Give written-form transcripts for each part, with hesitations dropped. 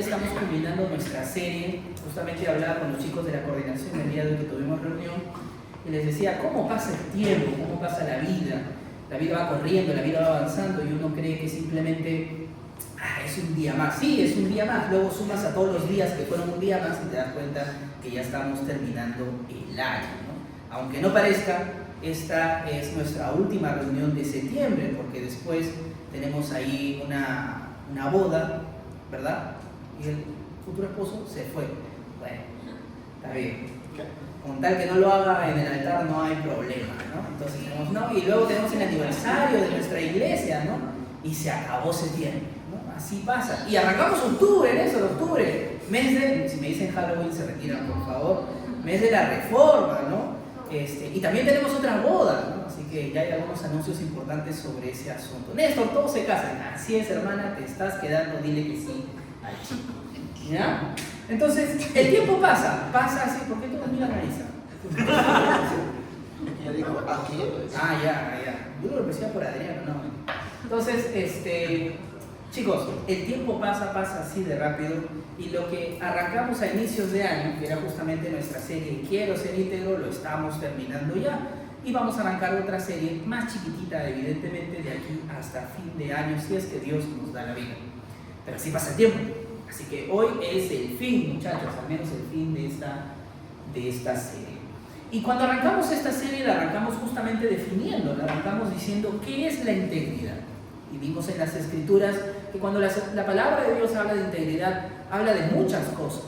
estamos culminando nuestra serie. Justamente hablaba con los chicos de la coordinación el día de hoy que tuvimos reunión y les decía cómo pasa el tiempo, cómo pasa la vida. La vida va corriendo, la vida va avanzando y uno cree que simplemente es un día más. Sí, es un día más. Luego sumas a todos los días que fueron un día más y te das cuenta que ya estamos terminando el año, ¿no? Aunque no parezca, esta es nuestra última reunión de septiembre, porque después tenemos ahí una boda, ¿verdad? Y el futuro esposo se fue. Bueno, está bien. Con tal que no lo haga en el altar no hay problema, ¿no? Entonces tenemos, no, y luego tenemos el aniversario de nuestra iglesia, ¿no? Y se acabó septiembre, ¿no? Así pasa. Y arrancamos octubre, en eso, octubre, mes de, si me dicen Halloween se retiran por favor, mes de la reforma, ¿no? Y también tenemos otras bodas, ¿no? Así que ya hay algunos anuncios importantes sobre ese asunto. Néstor, todos se casan. Así es, hermana, te estás quedando, dile que sí al chico. ¿Ya? Entonces, el tiempo pasa así. ¿Por qué todos miran a Isa? Ya dijo, aquí. Ya. Yo lo decía por Adriano, no. Entonces, chicos, el tiempo pasa así de rápido y lo que arrancamos a inicios de año, que era justamente nuestra serie Quiero ser íntegro, lo estamos terminando ya y vamos a arrancar otra serie más chiquitita, evidentemente, de aquí hasta fin de año, si es que Dios nos da la vida. Pero así pasa el tiempo. Así que hoy es el fin, muchachos, al menos el fin de esta serie. Y cuando arrancamos esta serie, la arrancamos justamente definiendo, la arrancamos diciendo qué es la integridad. Y vimos en las Escrituras que cuando la palabra de Dios habla de integridad, habla de muchas cosas,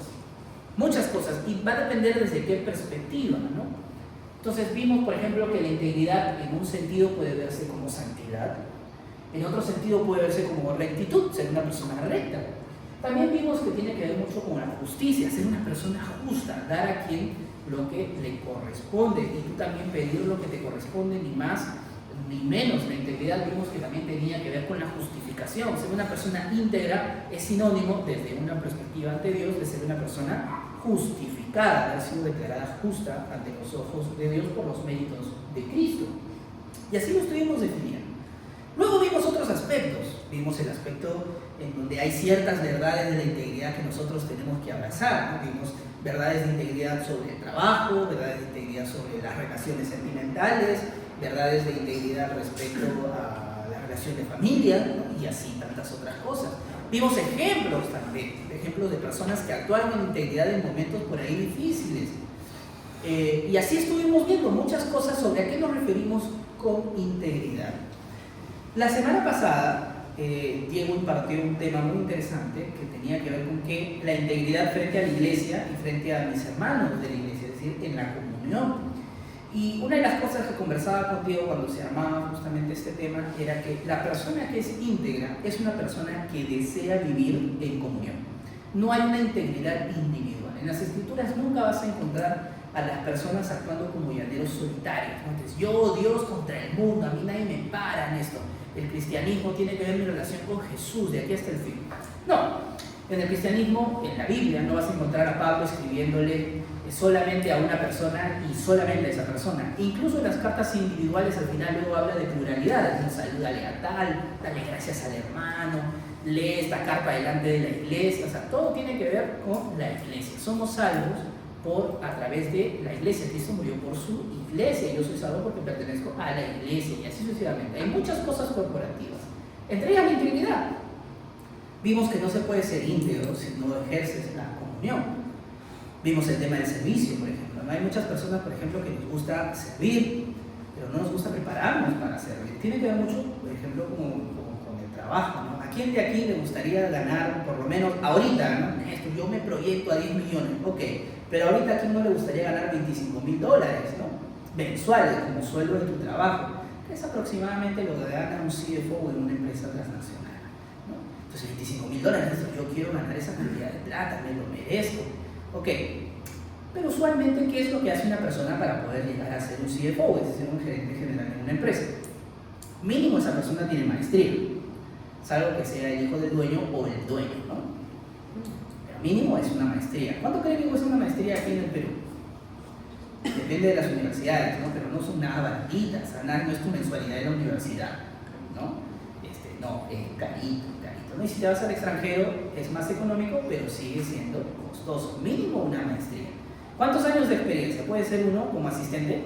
y va a depender desde qué perspectiva, ¿no? Entonces vimos, por ejemplo, que la integridad en un sentido puede verse como santidad, en otro sentido puede verse como rectitud, ser una persona recta. También vimos que tiene que ver mucho con la justicia, ser una persona justa, dar a quien lo que le corresponde y tú también pedir lo que te corresponde, ni más ni menos. La integridad vimos que también tenía que ver con la justificación. Ser una persona íntegra es sinónimo, desde una perspectiva ante Dios, de ser una persona justificada, de haber sido declarada justa ante los ojos de Dios por los méritos de Cristo. Y así lo estuvimos definiendo. Luego vimos otros aspectos. Vimos el aspecto en donde hay ciertas verdades de la integridad que nosotros tenemos que abrazar, ¿no? Vimos verdades de integridad sobre el trabajo, verdades de integridad sobre las relaciones sentimentales, verdades de integridad respecto a la relación de familia, ¿no? Y así tantas otras cosas. Vimos ejemplos también, ejemplos de personas que actuaron en integridad en momentos por ahí difíciles. Y así estuvimos viendo muchas cosas sobre a qué nos referimos con integridad. La semana pasada, Diego impartió un tema muy interesante que tenía que ver con que la integridad frente a la iglesia y frente a mis hermanos de la iglesia, es decir, en la comunión. Y una de las cosas que conversaba contigo cuando se armaba justamente este tema era que la persona que es íntegra es una persona que desea vivir en comunión. No hay una integridad individual. En las Escrituras nunca vas a encontrar a las personas actuando como llaneros solitarios, ¿no? Entonces, yo, Dios contra el mundo, a mí nadie me para en esto. El cristianismo tiene que ver mi relación con Jesús de aquí hasta el fin. No, en el cristianismo, en la Biblia, no vas a encontrar a Pablo escribiéndole solamente a una persona y solamente a esa persona. Incluso en las cartas individuales al final luego habla de pluralidad, salúdale a tal, dale gracias al hermano, lee esta carta delante de la iglesia, o sea, todo tiene que ver con la iglesia. Somos salvos a través de la iglesia. Cristo murió por su iglesia y yo soy salvo porque pertenezco a la iglesia y así sucesivamente. Hay muchas cosas corporativas, entre ellas la integridad. Vimos que no se puede ser íntegro si no ejerces la comunión. Vimos el tema del servicio, por ejemplo. ¿No? Hay muchas personas, por ejemplo, que nos gusta servir, pero no nos gusta prepararnos para servir. Tiene que ver mucho, por ejemplo, con el trabajo, ¿no? ¿A quién de aquí le gustaría ganar, por lo menos ahorita, ¿no? Esto, yo me proyecto a 10 millones, ok, pero ahorita a quién no le gustaría ganar $25,000, ¿no? Mensuales, como sueldo de tu trabajo, que es aproximadamente lo que gana un CFO en una empresa transnacional, ¿no? Entonces, $25,000, yo quiero ganar esa cantidad de plata, me lo merezco. Ok, pero usualmente, ¿qué es lo que hace una persona para poder llegar a ser un CFO, es decir, un gerente general en una empresa? Mínimo esa persona tiene maestría, salvo que sea el hijo del dueño o el dueño, ¿no? Pero mínimo es una maestría. ¿Cuánto creen que cuesta una maestría aquí en el Perú? Depende de las universidades, ¿no? Pero no son nada baratitas, no es tu mensualidad de la universidad, ¿no? No, carito. ¿no? Y si te vas al extranjero es más económico, pero sigue siendo costoso, mínimo una maestría. ¿Cuántos años de experiencia? ¿Puede ser uno como asistente?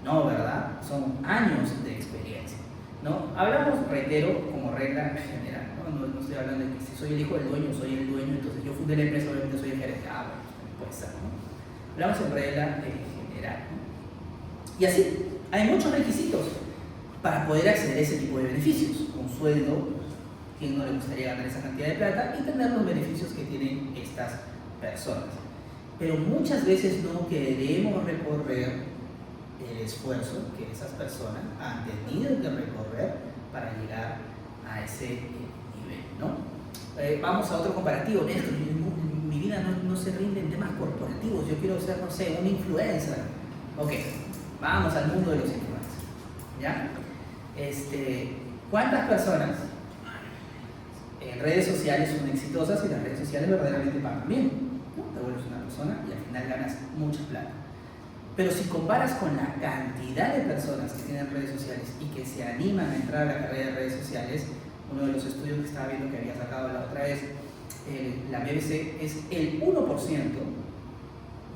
No, ¿verdad? Son años de experiencia, ¿no? Hablamos, reitero, como regla general, ¿no? No estoy hablando de que si soy el hijo del dueño, soy el dueño, entonces yo fundé la empresa, obviamente soy el gerente. Bueno, puede ser, ¿no? Hablamos en regla general, ¿no? Y así, hay muchos requisitos para poder acceder a ese tipo de beneficios. Un sueldo, ¿quién no le gustaría ganar esa cantidad de plata? Y tener los beneficios que tienen estas personas. Pero muchas veces no queremos recorrer el esfuerzo que esas personas han tenido que recorrer para llegar a ese nivel, ¿no? Vamos a otro comparativo. Néstor, mi vida no se rinde en temas corporativos. Yo quiero ser, no sé, un influencer. Ok, vamos al mundo de los influencers, ¿ya? ¿Cuántas personas en redes sociales son exitosas y las redes sociales verdaderamente pagan bien, ¿no? Te vuelves una persona y al final ganas mucha plata. Pero si comparas con la cantidad de personas que tienen redes sociales y que se animan a entrar a la carrera de redes sociales, uno de los estudios que estaba viendo que había sacado la otra vez, la BBC, es el 1%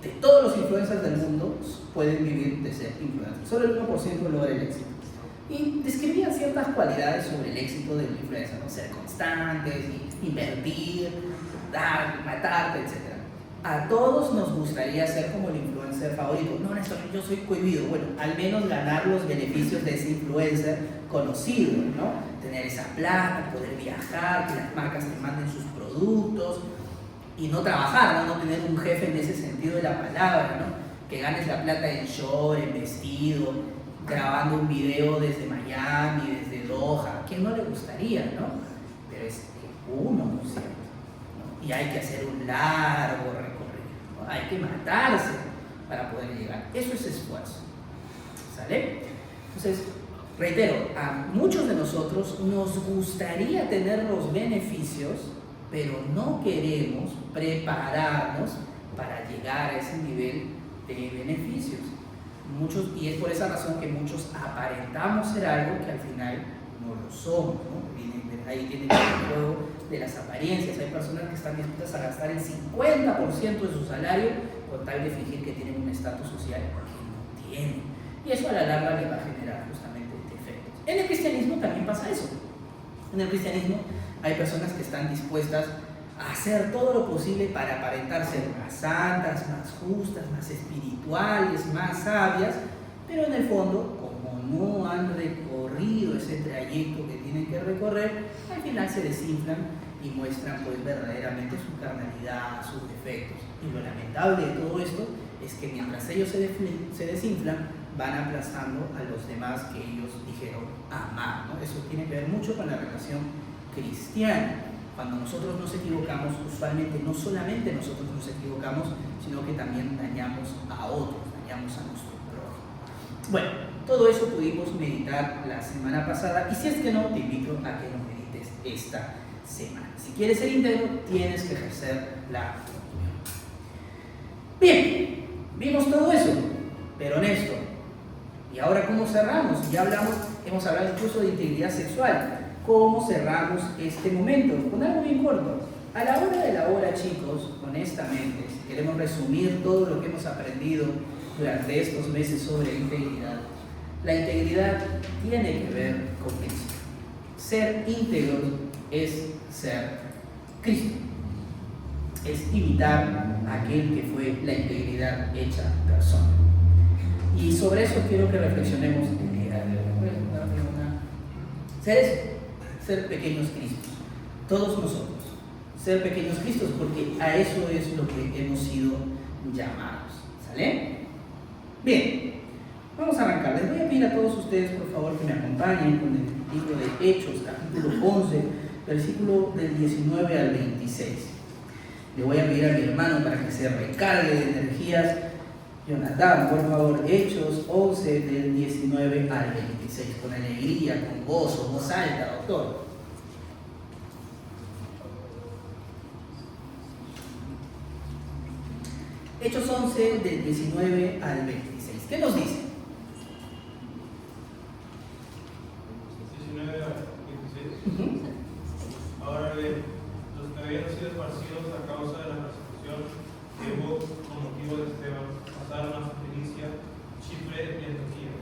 de todos los influencers del mundo pueden vivir de ser influencers. Solo el 1% logra el éxito. Y describían ciertas cualidades sobre el éxito del influencer, ¿no? Ser constantes, invertir, dar, matarte, etc. A todos nos gustaría ser como el influencer favorito. No, Néstor, yo soy cohibido. Bueno, al menos ganar los beneficios de ese influencer conocido, ¿no? Tener esa plata, poder viajar, que las marcas te manden sus productos y no trabajar, ¿no? No tener un jefe en ese sentido de la palabra, ¿no? Que ganes la plata en short, en vestido, grabando un video desde Miami, desde Doha. ¿A quién no le gustaría, no? Pero es el 1%, ¿no? Y hay que hacer un largo recorrido, ¿no? Hay que matarse para poder llegar. Eso es esfuerzo, ¿sale? Entonces, reitero, a muchos de nosotros nos gustaría tener los beneficios, pero no queremos prepararnos para llegar a ese nivel de beneficios. Y es por esa razón que muchos aparentamos ser algo que al final no lo somos, ¿no? Ahí tiene el juego de las apariencias. Hay personas que están dispuestas a gastar el 50% de su salario con tal de fingir que tienen un estatus social que no tienen. Y eso a la larga le va a generar justamente defectos. En el cristianismo también pasa eso. En el cristianismo hay personas que están dispuestas a hacer todo lo posible para aparentar ser más santas, más justas, más espirituales, más sabias, pero en el fondo, como no han recorrido ese trayecto que tienen que recorrer, al final se desinflan y muestran pues verdaderamente su carnalidad, sus defectos. Y lo lamentable de todo esto es que mientras ellos se desinflan, van aplastando a los demás que ellos dijeron amar, ¿no? Eso tiene que ver mucho con la relación cristiana. Cuando nosotros nos equivocamos, usualmente no solamente nosotros nos equivocamos, sino que también dañamos a otros, dañamos a nuestro prójimo. Bueno, todo eso pudimos meditar la semana pasada y si es que no, te invito a que lo medites esta semana. Si quieres ser íntegro, tienes que ejercer la comunión. Bien, vimos todo eso, pero honesto. ¿Y ahora cómo cerramos? Ya hemos hablado incluso de integridad sexual. ¿Cómo cerramos este momento? Con algo bien corto. A la hora de la hora, chicos, honestamente, si queremos resumir todo lo que hemos aprendido durante estos meses sobre integridad, la integridad tiene que ver con Cristo. Ser íntegro es ser Cristo. Es imitar a aquel que fue la integridad hecha persona. Y sobre eso quiero que reflexionemos el día de hoy. Ser eso. Ser pequeños Cristos, todos nosotros, ser pequeños Cristos, porque a eso es lo que hemos sido llamados, ¿sale? Bien, vamos a arrancar. Les voy a pedir a todos ustedes, por favor, que me acompañen con el libro de Hechos, capítulo 11, versículo del 19 al 26. Le voy a pedir a mi hermano para que se recargue de energías. Jonathan, por favor, Hechos 11 del 19 al 26, con alegría, con gozo, voz alta, doctor. Hechos 11 del 19 al 26. ¿Qué nos dice? 19 al 26. habían sido esparcidos a causa de la persecución que hubo con motivo de Esteban, pasaron a Fenicia, Chipre y Antioquía,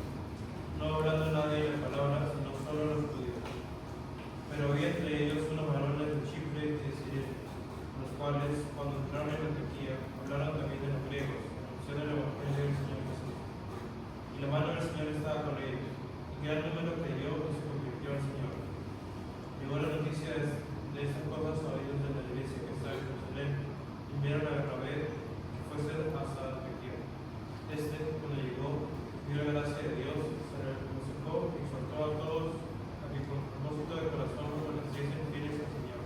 no hablando nadie de la palabra, sino solo los judíos. Pero había entre ellos unos varones de Chipre y de Cirene, los cuales, cuando entraron en Antioquía, hablaron también de los griegos, anunciando el evangelio del Señor Jesús. Y la mano del Señor estaba con ellos, y gran número creyó y se convirtió al Señor. Llegó la noticia de estas cosas a oídos de la iglesia que estaba en Jerusalén, y enviaron a Bernabé que fuese hasta Antioquía. Cuando llegó, vio la gracia de Dios, se regocijó y exhortó a todos a que con propósito de corazón permaneciesen fieles al Señor,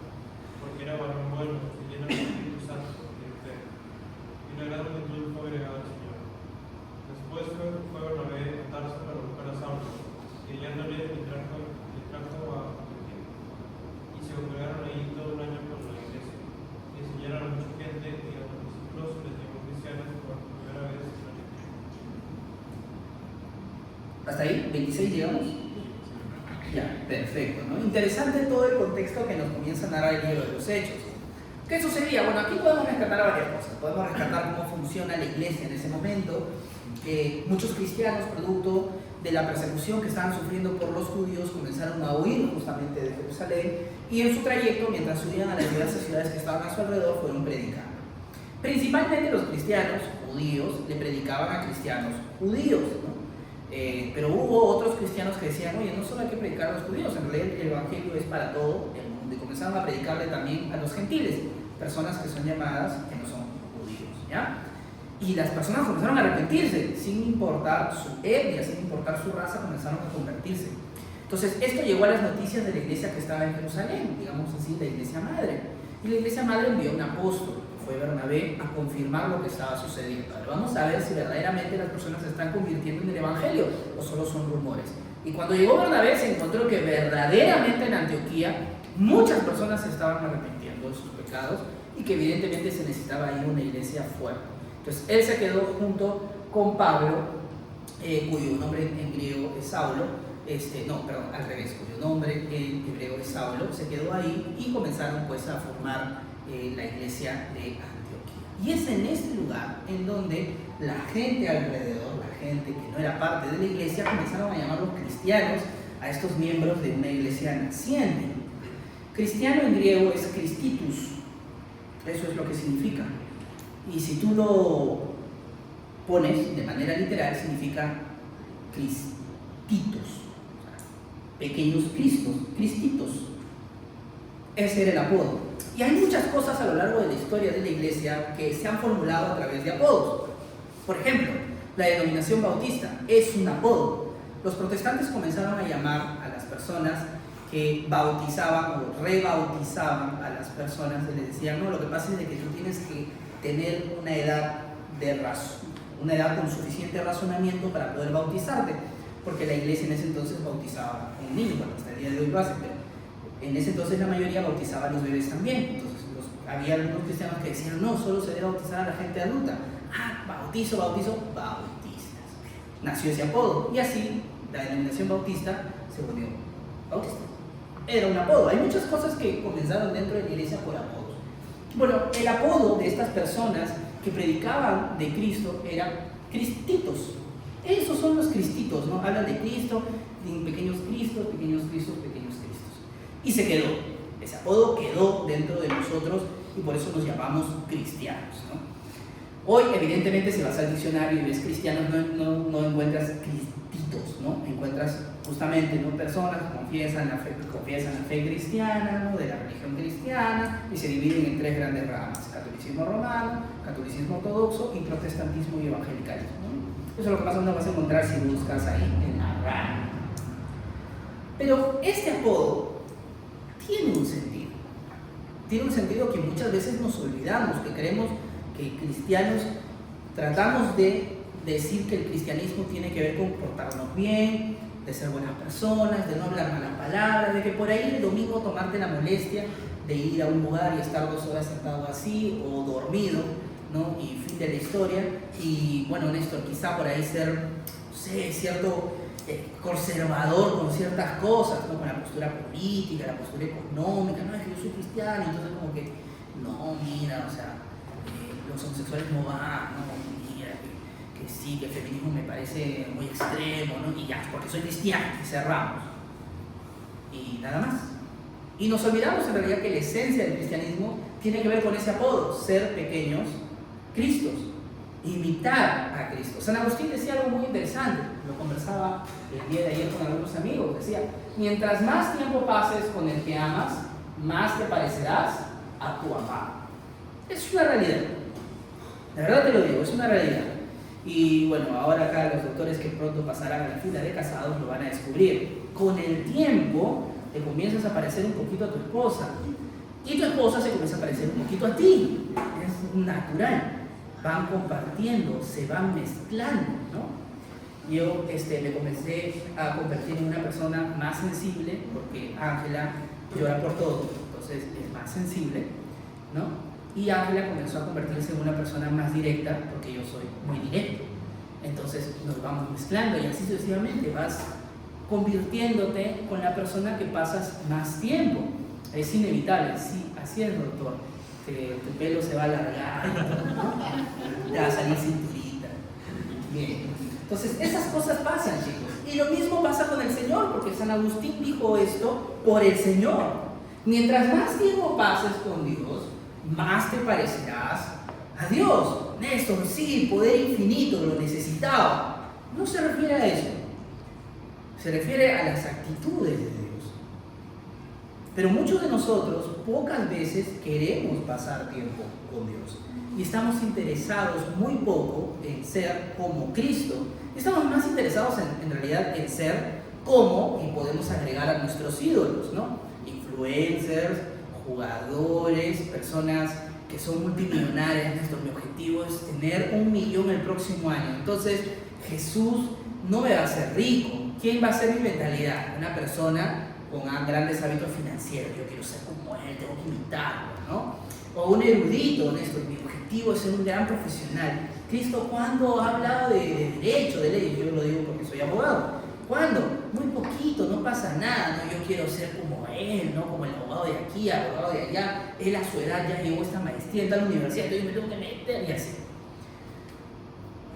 porque era varón bueno y lleno del Espíritu Santo y de fe. Y una gran multitud fue agregada al Señor. Después fue Bernabé a Tarso para buscar a Saulo, y hallándole le trajo a Antioquía. Y se congregaron ahí todo un año con la iglesia, y enseñaron a mucha gente, y a los discípulos les llamó cristianos por primera vez en Antioquía. ¿Hasta ahí? ¿26 llegamos? Ya, perfecto, ¿no? Interesante todo el contexto que nos comienza a narrar el libro de los Hechos. ¿Qué sucedía? Bueno, aquí podemos rescatar varias cosas. Podemos rescatar cómo funciona la iglesia en ese momento. Muchos cristianos, producto de la persecución que estaban sufriendo por los judíos, comenzaron a huir justamente de Jerusalén y en su trayecto, mientras subían a las diversas ciudades que estaban a su alrededor, fueron predicando. Principalmente los cristianos judíos le predicaban a cristianos judíos, ¿no? Pero hubo otros cristianos que decían, oye, no solo hay que predicar a los judíos, en realidad el evangelio es para todo el mundo, y comenzaron a predicarle también a los gentiles, personas que son llamadas que no son judíos, ¿ya? Y las personas comenzaron a arrepentirse, sin importar su etnia, sin importar su raza, comenzaron a convertirse. Entonces, esto llegó a las noticias de la iglesia que estaba en Jerusalén, digamos así, la iglesia madre. Y la iglesia madre envió un apóstol, fue Bernabé, a confirmar lo que estaba sucediendo. Ahora vamos a ver si verdaderamente las personas se están convirtiendo en el evangelio o solo son rumores. Y cuando llegó Bernabé se encontró que verdaderamente en Antioquía muchas personas se estaban arrepintiendo de sus pecados y que evidentemente se necesitaba ahí una iglesia fuerte. Entonces él se quedó junto con Pablo, cuyo nombre en griego es Saulo, al revés, cuyo nombre en hebreo es Saulo, se quedó ahí y comenzaron pues a formar la iglesia de Antioquía. Y es en este lugar en donde la gente alrededor, la gente que no era parte de la iglesia, comenzaron a llamarlos cristianos a estos miembros de una iglesia naciente. Cristiano en griego es Christitus, eso es lo que significa. Y si tú lo pones de manera literal, significa cristitos, pequeños cristos, cristitos. Ese era el apodo. Y hay muchas cosas a lo largo de la historia de la iglesia que se han formulado a través de apodos. Por ejemplo, la denominación bautista es un apodo. Los protestantes comenzaron a llamar a las personas que bautizaban o rebautizaban a las personas y les decían, no, lo que pasa es de que tú tienes que tener una edad con suficiente razonamiento para poder bautizarte, porque la iglesia en ese entonces bautizaba a un niño, bueno, hasta el día de hoy lo hace, pero en ese entonces la mayoría bautizaba a los bebés también. Entonces había algunos cristianos que decían, no, solo se debe bautizar a la gente adulta. Bautizo, bautistas. Nació ese apodo y así la denominación bautista se volvió bautista. Era un apodo. Hay muchas cosas que comenzaron dentro de la iglesia por apodos. Bueno, el apodo de estas personas que predicaban de Cristo era cristitos. Esos son los cristitos, ¿no? Hablan de Cristo, de pequeños cristos, pequeños cristos, pequeños cristos. Y se quedó. Ese apodo quedó dentro de nosotros y por eso nos llamamos cristianos, ¿no? Hoy, evidentemente, si vas al diccionario y ves cristianos, no encuentras cristitos, ¿no? Encuentras justamente, ¿no?, personas que confiesan la fe cristiana, ¿no?, de la religión cristiana, y se dividen en tres grandes ramas: catolicismo romano, catolicismo ortodoxo y protestantismo y evangelicalismo, ¿no? Eso es lo que más o menos vas a encontrar si buscas ahí en la rama. Pero este apodo tiene un sentido. Tiene un sentido que muchas veces nos olvidamos, que creemos que cristianos tratamos de decir que el cristianismo tiene que ver con portarnos bien, de ser buenas personas, de no hablar malas palabras, de que por ahí el domingo tomarte la molestia de ir a un lugar y estar 2 horas sentado así o dormido, ¿no? Y fin de la historia. Y bueno, Néstor, quizá por ahí ser, no sé, cierto conservador con ciertas cosas, ¿no?, con la postura política, la postura económica, no, es que yo soy cristiano, entonces como que no, mira, o sea, los homosexuales no van, no, mira, que sí, que el feminismo me parece muy extremo, ¿no? Y ya, porque soy cristiano, y cerramos. Y nada más. Y nos olvidamos en realidad que la esencia del cristianismo tiene que ver con ese apodo, ser pequeños Cristos, imitar a Cristo. San Agustín decía algo muy interesante, lo conversaba el día de ayer con algunos amigos, decía, mientras más tiempo pases con el que amas, más te parecerás a tu amado. Es una realidad, de verdad te lo digo, es una realidad. Y bueno, ahora acá los doctores que pronto pasarán a la fila de casados lo van a descubrir. Con el tiempo te comienzas a parecer un poquito a tu esposa y tu esposa se comienza a parecer un poquito a ti. Es natural. Van compartiendo, se van mezclando, ¿no? Yo me comencé a convertir en una persona más sensible porque Ángela llora por todo, entonces es más sensible, ¿no? Y Ángela comenzó a convertirse en una persona más directa porque yo soy muy directo. Entonces nos vamos mezclando y así sucesivamente vas convirtiéndote con la persona que pasas más tiempo. Es inevitable, sí, así es, doctor. Que tu pelo se va a alargar, ¿no? Te va a salir cinturita. Bien. Entonces, esas cosas pasan, chicos. Y lo mismo pasa con el Señor, porque San Agustín dijo esto por el Señor. Mientras más tiempo pases con Dios, más te parecerás a Dios. Néstor, sí, poder infinito, lo necesitaba. No se refiere a eso. Se refiere a las actitudes de Dios. Pero muchos de nosotros pocas veces queremos pasar tiempo con Dios y estamos interesados muy poco en ser como Cristo. Estamos más interesados en realidad en ser como, y podemos agregar a nuestros ídolos, ¿no? Influencers, jugadores, personas que son multimillonarias. Mi objetivo es tener 1 millón el próximo año. Entonces Jesús no me va a hacer rico. ¿Quién va a ser mi mentalidad? Una persona con grandes hábitos financieros. Yo quiero ser como él, tengo que imitarlo, ¿no? O un erudito, Néstor, mi objetivo es ser un gran profesional. Cristo, ¿cuándo ha hablado de derecho, de ley? Yo lo digo porque soy abogado. ¿Cuándo? Muy poquito, no pasa nada, ¿no? Yo quiero ser como él, ¿no? Como el abogado de aquí, el abogado de allá. Él a su edad ya llegó a esta maestría en tal universidad, entonces yo me tengo que meter y así.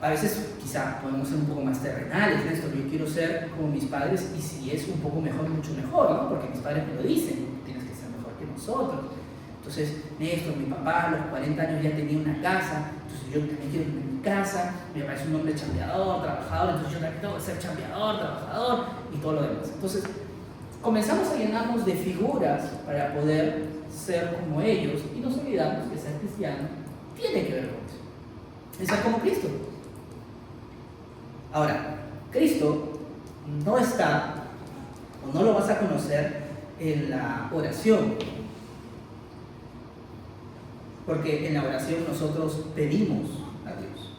A veces quizá podemos ser un poco más terrenales, Néstor, yo quiero ser como mis padres y si es un poco mejor, mucho mejor, ¿no? Porque mis padres me lo dicen, tienes que ser mejor que nosotros. Entonces, Néstor, mi papá a los 40 años ya tenía una casa, entonces yo también quiero tener mi casa, me parece un hombre chambeador, trabajador, entonces yo también tengo que ser chambeador, trabajador y todo lo demás. Entonces, comenzamos a llenarnos de figuras para poder ser como ellos y nos olvidamos que ser cristiano tiene que ver con eso. Es ser como Cristo. Ahora, Cristo no está, o no lo vas a conocer en la oración, porque en la oración nosotros pedimos a Dios.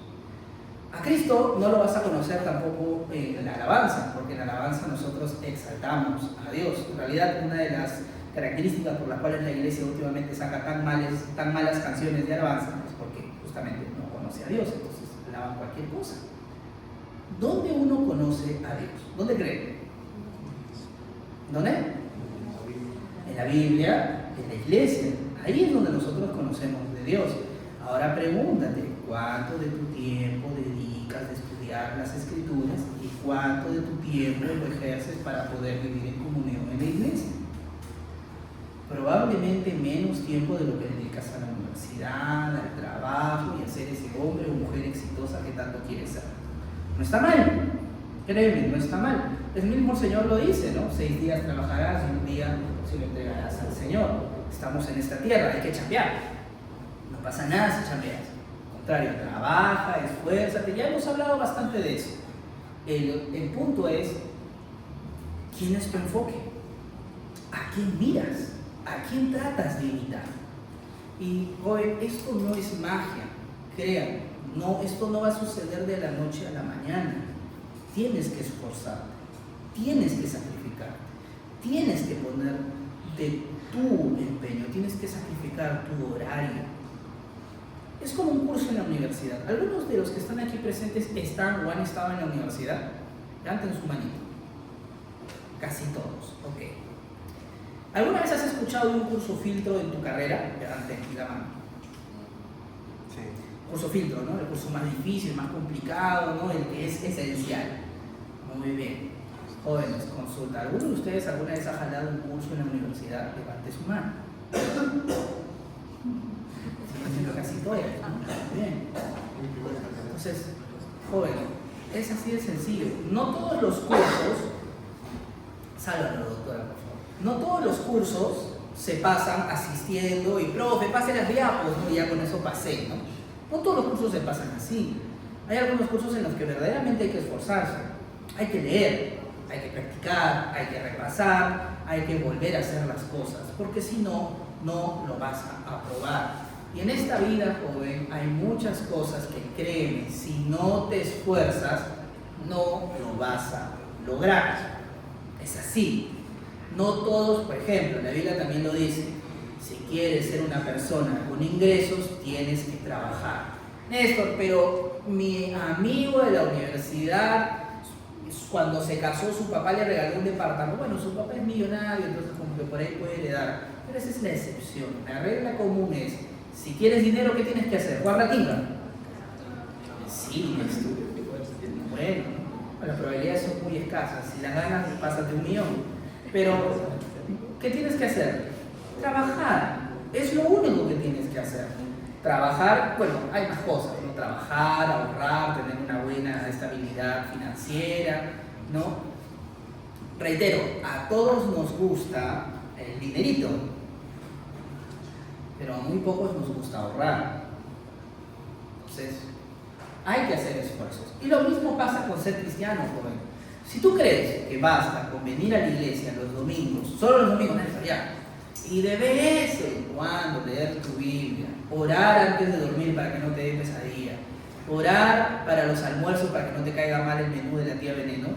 A Cristo no lo vas a conocer tampoco en la alabanza, porque en la alabanza nosotros exaltamos a Dios. En realidad, una de las características por las cuales la iglesia últimamente saca tan malas canciones de alabanza es porque justamente no conoce a Dios, entonces alaban cualquier cosa. ¿Dónde uno conoce a Dios? ¿Dónde cree? ¿Dónde? En la Biblia, en la iglesia. Ahí es donde nosotros conocemos de Dios. Ahora pregúntate, ¿cuánto de tu tiempo dedicas a estudiar las Escrituras y cuánto de tu tiempo lo ejerces para poder vivir en comunión en la iglesia? Probablemente menos tiempo de lo que dedicas a la universidad, al trabajo y a ser ese hombre o mujer exitosa que tanto quieres ser. No está mal, créeme, no está mal. El mismo Señor lo dice, ¿no? 6 días trabajarás y 1 día se lo entregarás al Señor. Estamos en esta tierra, hay que chambear. No pasa nada si chambeas. Al contrario, trabaja, esfuérzate. Ya hemos hablado bastante de eso. El punto es, ¿quién es tu enfoque? ¿A quién miras? ¿A quién tratas de imitar? Y hoy, esto no es magia, créanme. No, esto no va a suceder de la noche a la mañana. Tienes que esforzarte, tienes que sacrificar, tienes que poner de tu empeño, tienes que sacrificar tu horario. Es como un curso en la universidad. Algunos de los que están aquí presentes están o han estado en la universidad. Levanten su manito. Casi todos, ok. ¿Alguna vez has escuchado de un curso filtro en tu carrera? Ante la mano. Sí. Curso filtro, ¿no? El curso más difícil, más complicado, ¿no? El que es esencial. Muy bien. Jóvenes, consulta. ¿Alguno de ustedes alguna vez ha jalado un curso en la universidad? Levante su mano. Estoy haciendo casi todo, ¿no? Bien. Entonces, joven, es así de sencillo. No todos los cursos, sálvalo, doctora, por favor. No todos los cursos se pasan asistiendo y, profe, pase las diapos, ¿no? Y ya con eso pasé, ¿no? No todos los cursos se pasan así. Hay algunos cursos en los que verdaderamente hay que esforzarse. Hay que leer, hay que practicar, hay que repasar, hay que volver a hacer las cosas, porque si no, no lo vas a aprobar. Y en esta vida, joven, hay muchas cosas que, créeme, si no te esfuerzas, no lo vas a lograr. Es así. No todos, por ejemplo, la Biblia también lo dice, si quieres ser una persona con ingresos, tienes que trabajar. Néstor, pero mi amigo de la universidad, cuando se casó, su papá le regaló un departamento. Bueno, su papá es millonario, entonces como que por ahí puede heredar. Pero esa es la excepción. La regla común es, si quieres dinero, ¿qué tienes que hacer? ¿Jugar la timba? Sí, Néstor. Bueno, las probabilidades son muy escasas. Si las ganas, pásate 1 millón. Pero, ¿qué tienes que hacer? Trabajar. Es lo único que tienes que hacer. Trabajar, bueno, hay más cosas, ¿no? Trabajar, ahorrar, tener una buena estabilidad financiera, ¿no? Reitero, a todos nos gusta el dinerito, pero a muy pocos nos gusta ahorrar. Entonces, hay que hacer esfuerzos. Y lo mismo pasa con ser cristiano, joven. Si tú crees que basta con venir a la iglesia los domingos, solo los domingos, ya, y de vez en cuando leer tu Biblia, orar antes de dormir para que no te dé pesadilla, orar para los almuerzos para que no te caiga mal el menú de la tía Veneno,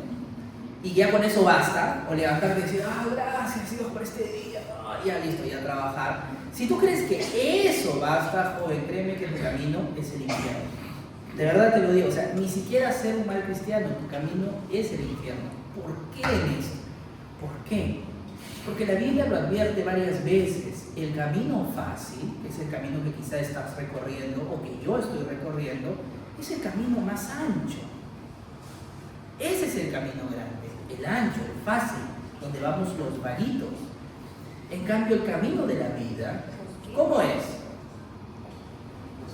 y ya con eso basta, o levantarte y decir, gracias Dios por este día, ya listo, ya trabajar. Si tú crees que eso basta, joven, créeme que tu camino es el infierno. De verdad te lo digo, o sea, ni siquiera ser un mal cristiano, tu camino es el infierno. ¿Por qué en esto? ¿Por qué? Porque la Biblia lo advierte varias veces. El camino fácil, que es el camino que quizá estás recorriendo o que yo estoy recorriendo, es el camino más ancho. Ese es el camino grande, el ancho, el fácil, donde vamos los vaguitos. En cambio, el camino de la vida, ¿cómo es?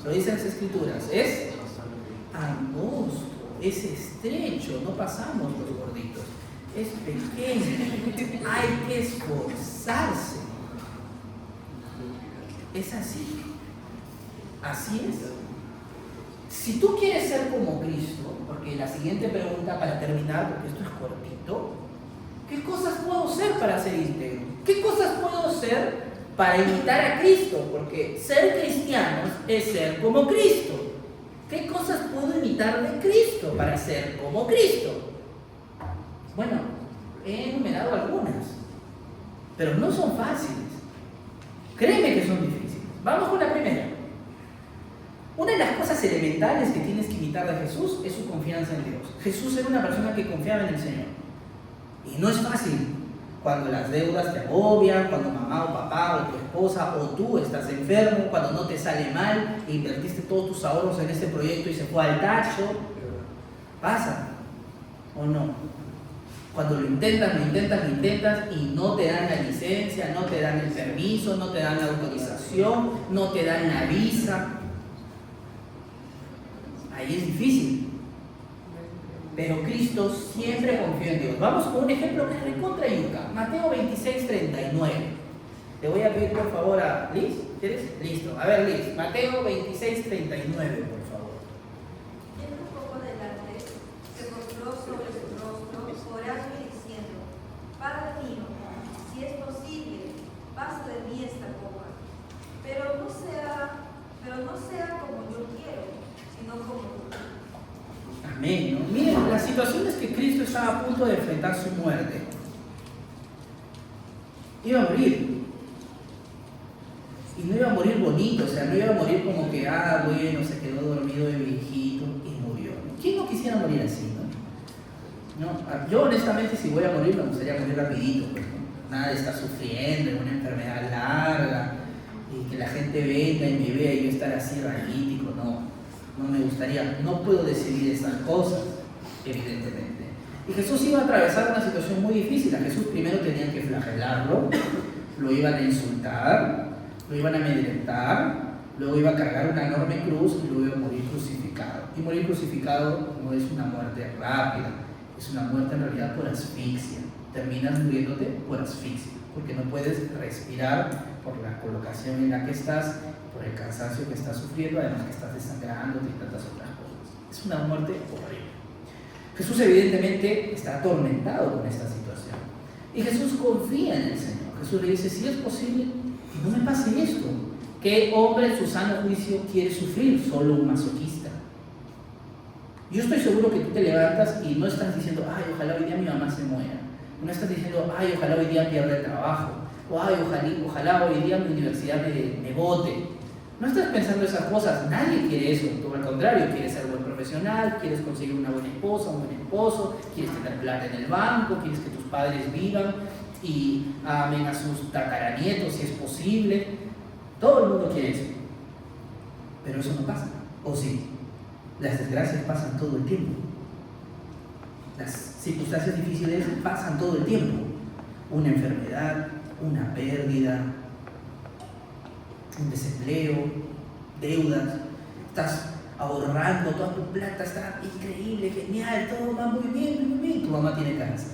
Lo dicen las Escrituras, es angosto, es estrecho, no pasamos los gorditos, es pequeño, hay que esforzarse. Es así, así es. Si tú quieres ser como Cristo, porque la siguiente pregunta para terminar, porque esto es cortito, ¿qué cosas puedo hacer para ser íntegro? ¿Qué cosas puedo hacer para imitar a Cristo? Porque ser cristianos es ser como Cristo. ¿Qué cosas puedo imitar de Cristo para ser como Cristo? Bueno, he enumerado algunas, pero no son fáciles. Créeme que son difíciles. Vamos con la primera. Una de las cosas elementales que tienes que imitar de Jesús es su confianza en Dios. Jesús era una persona que confiaba en el Señor. Y no es fácil cuando las deudas te agobian, cuando mamá o papá o tu esposa o tú estás enfermo, cuando no te sale mal e invertiste todos tus ahorros en este proyecto y se fue al tacho. ¿Pasa o no? Cuando lo intentas y no te dan la licencia, no te dan el permiso, no te dan la autorización, no te dan la visa. Ahí es difícil. Pero Cristo siempre confió en Dios. Vamos con un ejemplo que es recontra yuca. Mateo 26:39. Le voy a pedir por favor a Liz. ¿Quieres? Listo. A ver, Liz. Mateo 26:39, por favor. Yendo un poco adelante, se postró sobre su rostro, orando y diciendo: Padre mío, si es posible, pasa de mí esta copa. Pero no sea como yo quiero, sino como tú. Amén, ¿no? Miren, la situación es que Cristo estaba a punto de enfrentar su muerte. Iba a morir. Y no iba a morir bonito, o sea, no iba a morir como que, bueno, se quedó dormido de viejito y murió. ¿Quién no quisiera morir así, no? Yo honestamente, si voy a morir, me gustaría morir rapidito, pues, ¿no? nada de estar sufriendo en una enfermedad larga y que la gente venga y me vea y yo estar así raquítico, no me gustaría, no puedo decidir esas cosas, evidentemente. Y Jesús iba a atravesar una situación muy difícil. A Jesús primero tenían que flagelarlo, lo iban a insultar, lo iban a amedrentar, luego iba a cargar una enorme cruz y luego iba a morir crucificado. Y morir crucificado no es una muerte rápida, es una muerte en realidad por asfixia. Terminas muriéndote por asfixia, porque no puedes respirar por la colocación en la que estás, por el cansancio que estás sufriendo, además que estás desangrándote y tantas otras cosas. Es una muerte horrible. Jesús evidentemente está atormentado con esta situación. Y Jesús confía en el Señor. Jesús le dice, si es posible, que no me pase esto. ¿Qué hombre en su sano juicio quiere sufrir? Solo un masoquista. Yo estoy seguro que tú te levantas y no estás diciendo, ay, ojalá hoy día mi mamá se muera. No estás diciendo, ay, ojalá hoy día pierda el trabajo. O ay, ojalá hoy día mi universidad me bote. No estás pensando esas cosas. Nadie quiere eso. Tú al contrario, quieres ser buen profesional, quieres conseguir una buena esposa, un buen esposo, quieres tener plata en el banco, quieres que tus padres vivan y amen a sus tataranietos si es posible. Todo el mundo quiere eso. Pero eso no pasa. ¿O sí? Las desgracias pasan todo el tiempo. Las circunstancias difíciles pasan todo el tiempo. Una enfermedad, una pérdida, un desempleo, deudas, estás ahorrando toda tu plata, está increíble, genial, todo va muy bien, tu mamá tiene cáncer.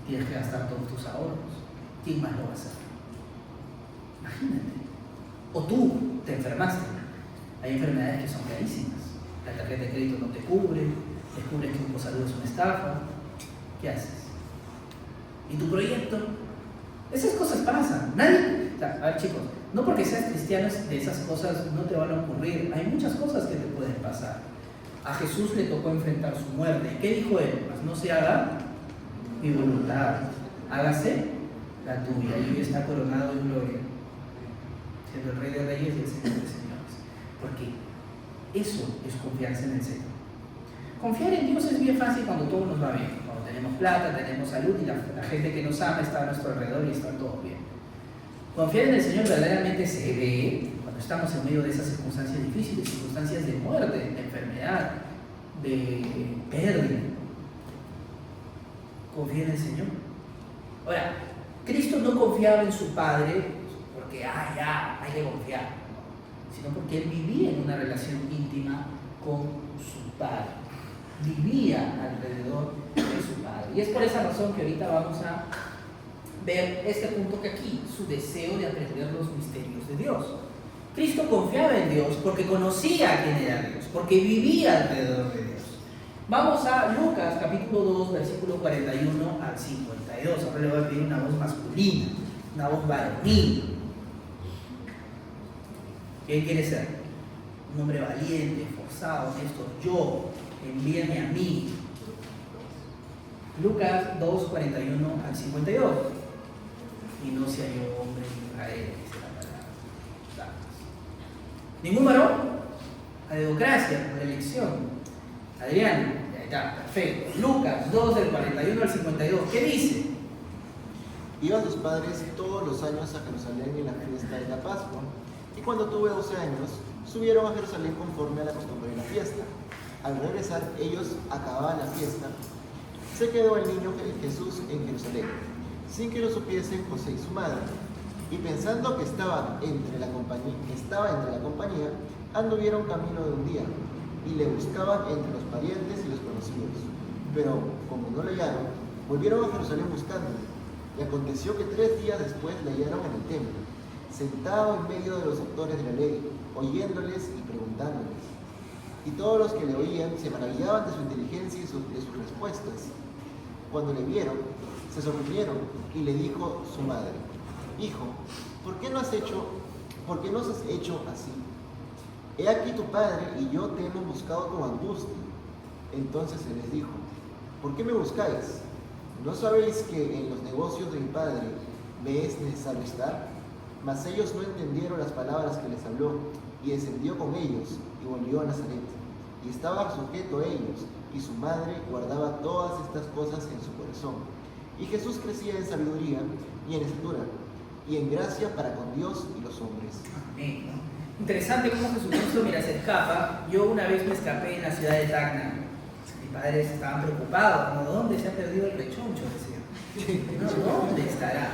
Tienes que gastar todos tus ahorros. ¿Quién más lo va a hacer? Imagínate. O tú te enfermaste. Hay enfermedades que son carísimas. La tarjeta de crédito no te cubre, descubres que un cosalud es una estafa. ¿Qué haces? ¿Y tu proyecto? Esas cosas pasan. Nadie... A ver, chicos, no porque seas cristiano de esas cosas no te van a ocurrir. Hay muchas cosas que te pueden pasar. A Jesús le tocó enfrentar su muerte. ¿Qué dijo él? Pues no se haga mi voluntad, hágase la tuya. Y hoy está coronado en gloria, siendo el Rey de Reyes y el Señor de Señores. Porque eso es confianza en el Señor. Confiar en Dios es bien fácil cuando todo nos va bien. Cuando tenemos plata, tenemos salud y la gente que nos ama está a nuestro alrededor y está todo bien. Confiar en el Señor verdaderamente se ve cuando estamos en medio de esas circunstancias difíciles, circunstancias de muerte, de enfermedad, de pérdida. Confía en el Señor. Ahora, Cristo no confiaba en su Padre porque, hay que confiar, sino porque Él vivía en una relación íntima con su Padre. Vivía alrededor de su Padre. Y es por esa razón que ahorita vamos a ver este punto que aquí, su deseo de aprender los misterios de Dios. Cristo confiaba en Dios porque conocía quién era Dios, porque vivía alrededor de Dios. Vamos a Lucas capítulo 2, versículo 41 al 52. Ahora le voy a pedir una voz masculina, una voz varonil. ¿Quién quiere ser? Un hombre valiente, esforzado, honesto. Yo, envíame a mí. Lucas 2, 41 al 52. Y no se halló hombre en Israel, dice la palabra. Ningún varón, a democracia, por elección. Adrián, ahí está, perfecto. Lucas 2, del 41 al 52, ¿qué dice? Iban sus padres todos los años a Jerusalén en la fiesta de la Pascua, y cuando tuve 12 años, subieron a Jerusalén conforme a la costumbre de la fiesta. Al regresar, ellos acababan la fiesta. Se quedó el niño Jesús en Jerusalén, sin que lo supiesen José y su madre. Y pensando que estaba entre la compañía, anduvieron camino de un día, y le buscaban entre los parientes y los conocidos. Pero, como no le hallaron, volvieron a Jerusalén buscándole. Y aconteció que 3 días después le hallaron en el templo, sentado en medio de los doctores de la ley, oyéndoles y preguntándoles. Y todos los que le oían se maravillaban de su inteligencia y de sus respuestas. Cuando le vieron, se sorprendieron y le dijo su madre: Hijo, ¿por qué nos has hecho así? He aquí tu padre y yo te hemos buscado con angustia. Entonces se les dijo: ¿por qué me buscáis? ¿No sabéis que en los negocios de mi padre me es necesario estar? Mas ellos no entendieron las palabras que les habló, y descendió con ellos y volvió a Nazaret. Y estaba sujeto a ellos, y su madre guardaba todas estas cosas en su corazón. Y Jesús crecía en sabiduría y en estatura y en gracia para con Dios y los hombres. Amén, ¿no? Interesante cómo Jesucristo, mira, se escapa. Yo una vez me escapé en la ciudad de Tacna. Mis padres estaban preocupados, ¿no? ¿Dónde se ha perdido el rechoncho? Decían. ¿No? ¿Dónde estará?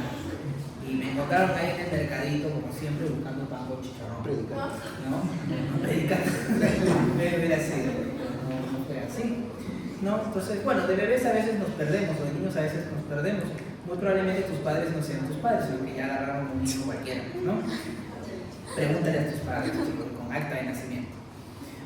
Y me encontraron ahí en el mercadito, como siempre, buscando pan con chicharrón. Predicando. No predicando. Debe haber sido. No fue así. ¿No? Entonces, bueno, de bebés a veces nos perdemos, o de niños a veces nos perdemos. Muy probablemente tus padres no sean tus padres, sino que ya agarraron un niño cualquiera, ¿no? Pregúntale a tus padres, chicos, con acta de nacimiento.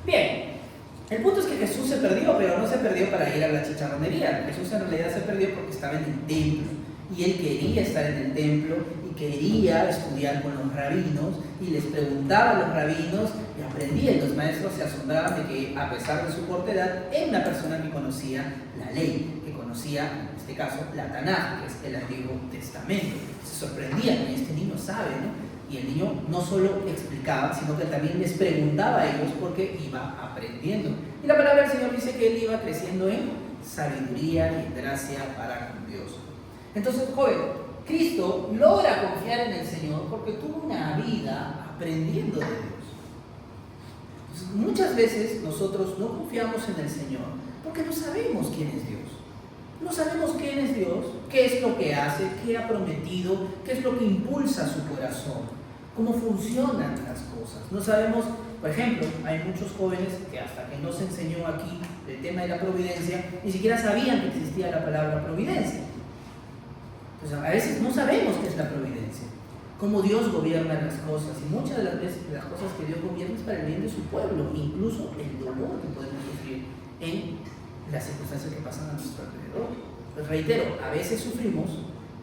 Bien, el punto es que Jesús se perdió, pero no se perdió para ir a la chicharronería. Jesús en realidad se perdió porque estaba en el templo. Y él quería estar en el templo y quería estudiar con los rabinos y les preguntaba a los rabinos y aprendía. Y los maestros se asombraban de que, a pesar de su corta edad, era una persona que conocía la ley, que conocía, en este caso, la Tanaj, que es el Antiguo Testamento. Se sorprendían, y este niño sabe, ¿no? Y el niño no solo explicaba, sino que también les preguntaba a ellos porque iba aprendiendo. Y la palabra del Señor dice que él iba creciendo en sabiduría y en gracia para con Dios. Entonces, joven, Cristo logra confiar en el Señor porque tuvo una vida aprendiendo de Dios. Entonces, muchas veces nosotros no confiamos en el Señor porque no sabemos quién es Dios. No sabemos quién es Dios, qué es lo que hace, qué ha prometido, qué es lo que impulsa su corazón, cómo funcionan las cosas. No sabemos, por ejemplo, hay muchos jóvenes que hasta que no se enseñó aquí el tema de la providencia, ni siquiera sabían que existía la palabra providencia. Entonces, a veces no sabemos qué es la providencia, cómo Dios gobierna las cosas, y muchas de las veces las cosas que Dios gobierna es para el bien de su pueblo, incluso el dolor que podemos sufrir en las circunstancias que pasan a nuestro alrededor. Pues reitero, a veces sufrimos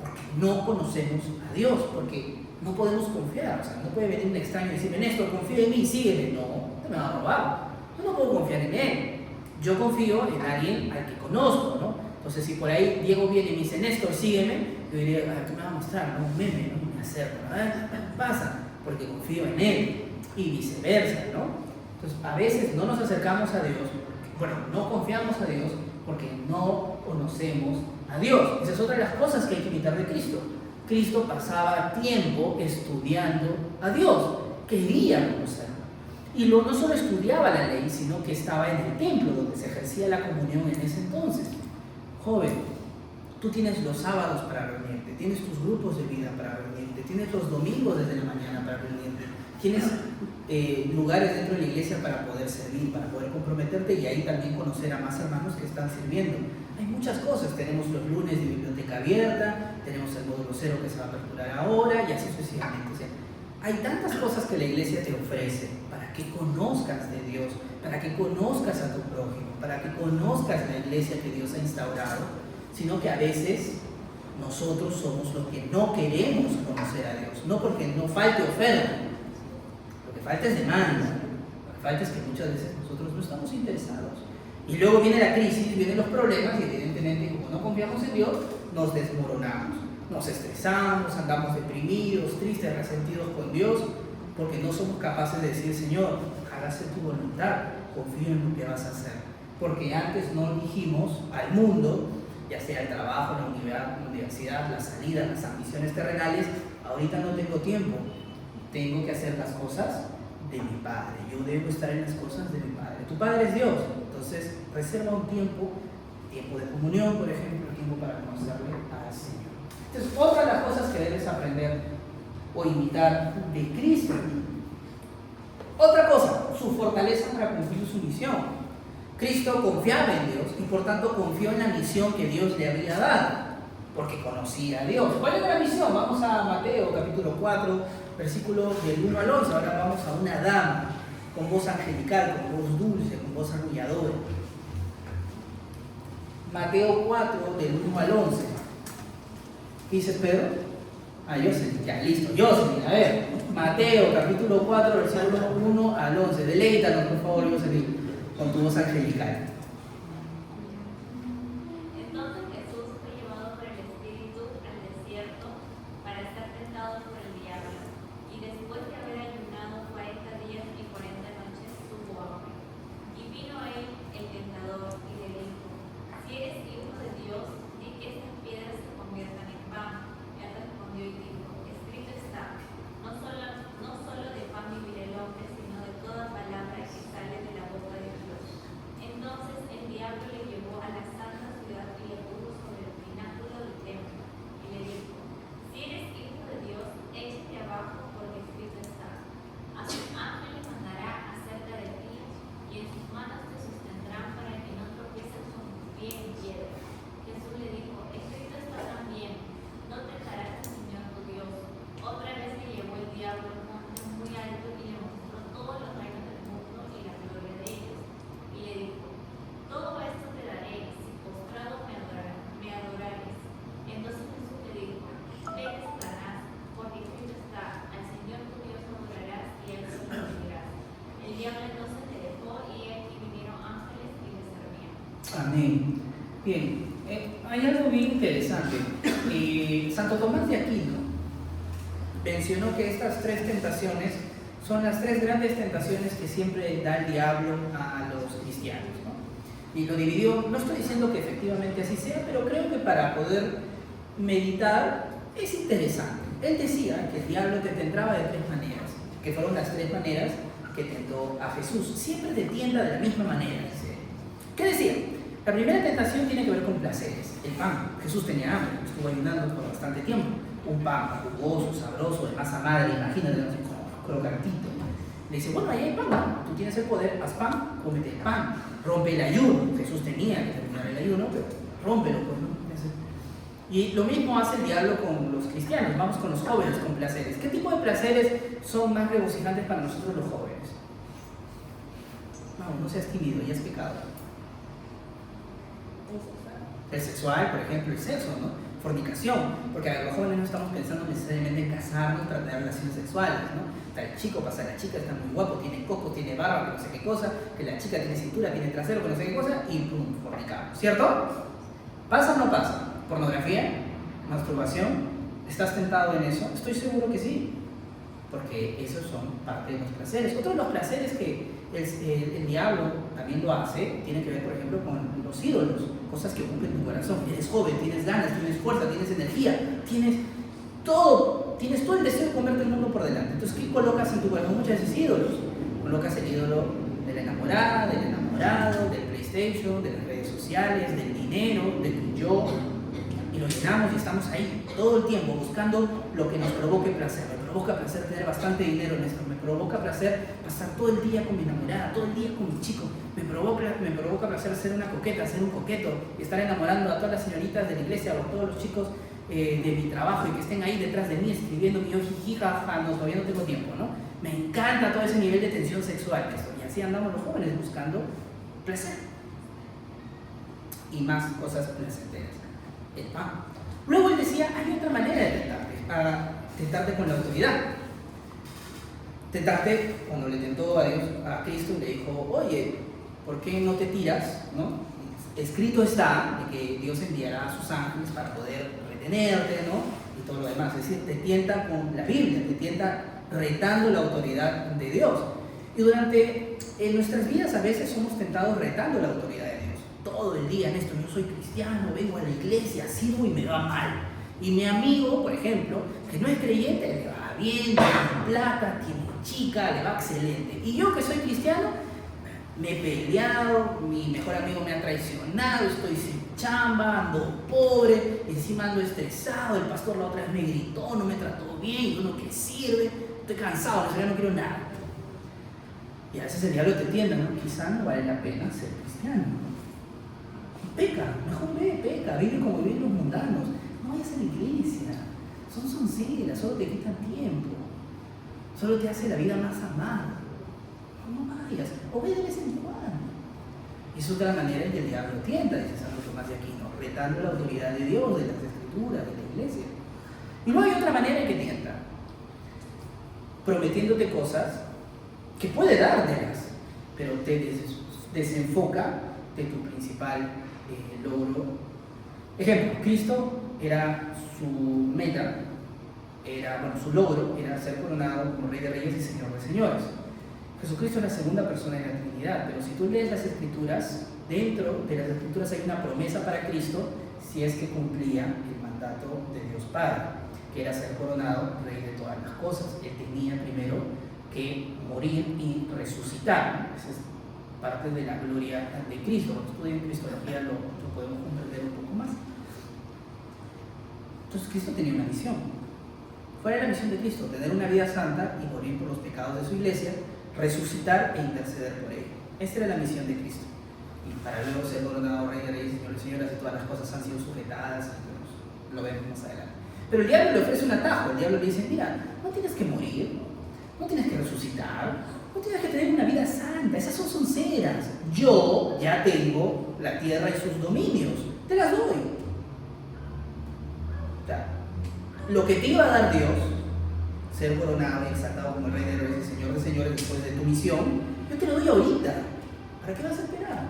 porque no conocemos a Dios, porque no podemos confiar. O sea, no puede venir un extraño y decirme, Néstor, confía en mí, sígueme. No, te me va a robar. Yo no puedo confiar en él. Yo confío en alguien al que conozco, ¿no? Entonces, si por ahí Diego viene y me dice, Néstor, sígueme, yo diría, ¿qué me va a mostrar? No, un meme, no me acerco. ¿Qué pasa? Porque confío en él. Y viceversa, ¿no? Entonces, a veces no nos acercamos a Dios. Bueno, no confiamos a Dios porque no conocemos a Dios. Esa es otra de las cosas que hay que imitar de Cristo. Cristo pasaba tiempo estudiando a Dios, quería conocerlo. Y no solo estudiaba la ley, sino que estaba en el templo donde se ejercía la comunión en ese entonces. Joven, tú tienes los sábados para reunirte, tienes tus grupos de vida para reunirte, tienes los domingos desde la mañana para reunirte, tienes lugares dentro de la iglesia para poder servir, para poder comprometerte y ahí también conocer a más hermanos que están sirviendo. Hay muchas cosas, tenemos los lunes de biblioteca abierta, tenemos el módulo 0 que se va a aperturar ahora y así sucesivamente. O sea, hay tantas cosas que la iglesia te ofrece para que conozcas de Dios, para que conozcas a tu prójimo, para que conozcas la iglesia que Dios ha instaurado, sino que a veces nosotros somos los que no queremos conocer a Dios, no porque no falte oferta. Lo que falta es demanda, lo que falta es que muchas veces nosotros no estamos interesados. Y luego viene la crisis, vienen los problemas y evidentemente como no confiamos en Dios, nos desmoronamos, nos estresamos, andamos deprimidos, tristes, resentidos con Dios, porque no somos capaces de decir, Señor, hágase tu voluntad, confío en lo que vas a hacer. Porque antes no dijimos al mundo, ya sea el trabajo, la universidad, la salida, las ambiciones terrenales, ahorita no tengo tiempo. Tengo que hacer las cosas de mi Padre. Yo debo estar en las cosas de mi Padre. Tu Padre es Dios. Entonces, reserva un tiempo de comunión, por ejemplo, tiempo para conocerle al Señor. Entonces, otra de las cosas que debes aprender o imitar de Cristo. Otra cosa, su fortaleza para cumplir su misión. Cristo confiaba en Dios y por tanto confió en la misión que Dios le había dado, porque conocía a Dios. ¿Cuál era la misión? Vamos a Mateo capítulo 4, versículos del 1 al 11. Ahora vamos a una dama con voz angelical, con voz dulce, con voz arrulladora. Mateo 4, del 1 al 11. ¿Qué dice Pedro? Jocelyn, ya listo. Jocelyn, a ver. Mateo capítulo 4, versículos 1 al 11. Deleítanos, por favor, Jocelyn, con tu voz angelical. Entonces Jesús fue llevado por el Espíritu al desierto para ser tentado por el diablo. Y después de haber ayunado 40 días y 40 noches, tuvo hambre. Y vino a él el tentador y le dijo, si eres hijo de Dios, di que estas piedras se conviertan Amén. Bien, hay algo bien interesante. Santo Tomás de Aquino mencionó que estas tres tentaciones son las tres grandes tentaciones que siempre da el diablo a los cristianos, ¿no? Y lo dividió, no estoy diciendo que efectivamente así sea, pero creo que para poder meditar es interesante. Él decía que el diablo te tentaba de tres maneras, que fueron las tres maneras que tentó a Jesús. Siempre te tienta de la misma manera, dice. ¿Qué decía? La primera tentación tiene que ver con placeres. El pan. Jesús tenía hambre, estuvo ayunando por bastante tiempo. Un pan jugoso, sabroso, de masa madre, imagínate, no sé, crocantito. Le dice, bueno, ahí hay pan, tú tienes el poder, haz pan, cómete el pan, rompe el ayuno. Jesús tenía que terminar el ayuno, pero rómpelo, pues, ¿no? Y lo mismo hace el diablo con los cristianos. Vamos con los jóvenes, con placeres. ¿Qué tipo de placeres son más regocijantes para nosotros los jóvenes? No seas tímido, ya es pecado. El sexual, por ejemplo, el sexo, ¿no? Fornicación, porque a los jóvenes no estamos pensando necesariamente en casarnos para tener relaciones sexuales, ¿no? Está el chico, pasa la chica, está muy guapo, tiene coco, tiene barba, que no sé qué cosa, que la chica tiene cintura, tiene trasero, que no sé qué cosa, y pum, fornicamos, ¿cierto? ¿Pasa o no pasa? ¿Pornografía? ¿Masturbación? ¿Estás tentado en eso? Estoy seguro que sí, porque esos son parte de los placeres. Otro de los placeres que el diablo también lo hace, tiene que ver, por ejemplo, con los ídolos, cosas que ocupen tu corazón. Eres joven, tienes ganas, tienes fuerza, tienes energía, tienes todo el deseo de comerte el mundo por delante. Entonces, ¿qué colocas en tu corazón? Muchas veces ídolos. Colocas el ídolo de la enamorada, del enamorado, del PlayStation, de las redes sociales, del dinero, de tu yo, y lo llenamos y estamos ahí todo el tiempo buscando lo que nos provoque placer. Me provoca placer tener bastante dinero en esto, me provoca placer pasar todo el día con mi enamorada, todo el día con mi chico, me provoca placer ser una coqueta, ser un coqueto y estar enamorando a todas las señoritas de la iglesia o a todos los chicos de mi trabajo y que estén ahí detrás de mí escribiendo mi jiji, jaja, no, todavía no tengo tiempo, ¿no? Me encanta todo ese nivel de tensión sexual, esto. Y así andamos los jóvenes buscando placer y más cosas placenteras. El pan. Luego él decía, hay otra manera de tentarte con la autoridad. Tentarte, cuando le tentó a Dios, a Cristo, le dijo, oye, ¿por qué no te tiras? ¿No? Escrito está de que Dios enviará a sus ángeles para poder retenerte, ¿no? Y todo lo demás. Es decir, te tienta con la Biblia, te tienta retando la autoridad de Dios. Y en nuestras vidas a veces somos tentados retando la autoridad de Dios. Todo el día en esto, yo soy cristiano, vengo a la iglesia, sirvo y me va mal. Y mi amigo, por ejemplo, que no es creyente, le va bien, tiene plata, tiene chica, le va excelente. Y yo que soy cristiano, me he peleado, mi mejor amigo me ha traicionado, estoy sin chamba, ando pobre, encima ando estresado, el pastor la otra vez me gritó, no me trató bien, yo no que sirve, estoy cansado, no quiero nada. Y a veces el diablo te tienta, ¿no? Quizá no vale la pena ser cristiano. Peca, mejor peca, vive como viven los mundanos. No vayas a la iglesia, son sonceras, solo te quitan tiempo, solo te hace la vida más amada. No vayas, o ve de vez en cuando. Es otra manera en que el diablo tienta, dice Santo Tomás de Aquino, retando la autoridad de Dios, de las Escrituras, de la iglesia. Y luego hay otra manera en que tienta, prometiéndote cosas que puede dártelas, pero te desenfoca de tu principal logro. Ejemplo, Cristo era su meta, su logro era ser coronado como Rey de Reyes y Señor de Señores. Jesucristo es la segunda persona de la Trinidad, pero si tú lees las Escrituras, dentro de las Escrituras hay una promesa para Cristo si es que cumplía el mandato de Dios Padre, que era ser coronado Rey de todas las cosas. Él tenía primero que morir y resucitar. Esa es parte de la gloria de Cristo. Cuando estudien Cristología lo podemos comprender un poco más. Entonces Cristo tenía una misión. ¿Cuál era la misión de Cristo? Tener una vida santa y morir por los pecados de su iglesia, resucitar e interceder por ella. Esta era la misión de Cristo. Y para luego ser coronado Rey de Reyes, Señor de Señoras, y todas las cosas han sido sujetadas, lo vemos más adelante. Pero el diablo le ofrece un atajo. El diablo le dice, mira, no tienes que morir, no tienes que resucitar, no tienes que tener una vida santa, esas son sonceras. Yo ya tengo la tierra y sus dominios, te las doy. O sea, lo que te iba a dar Dios, ser coronado y exaltado como el Rey de Reyes y Señor de Señores después de tu misión, yo te lo doy ahorita. ¿Para qué vas a esperar?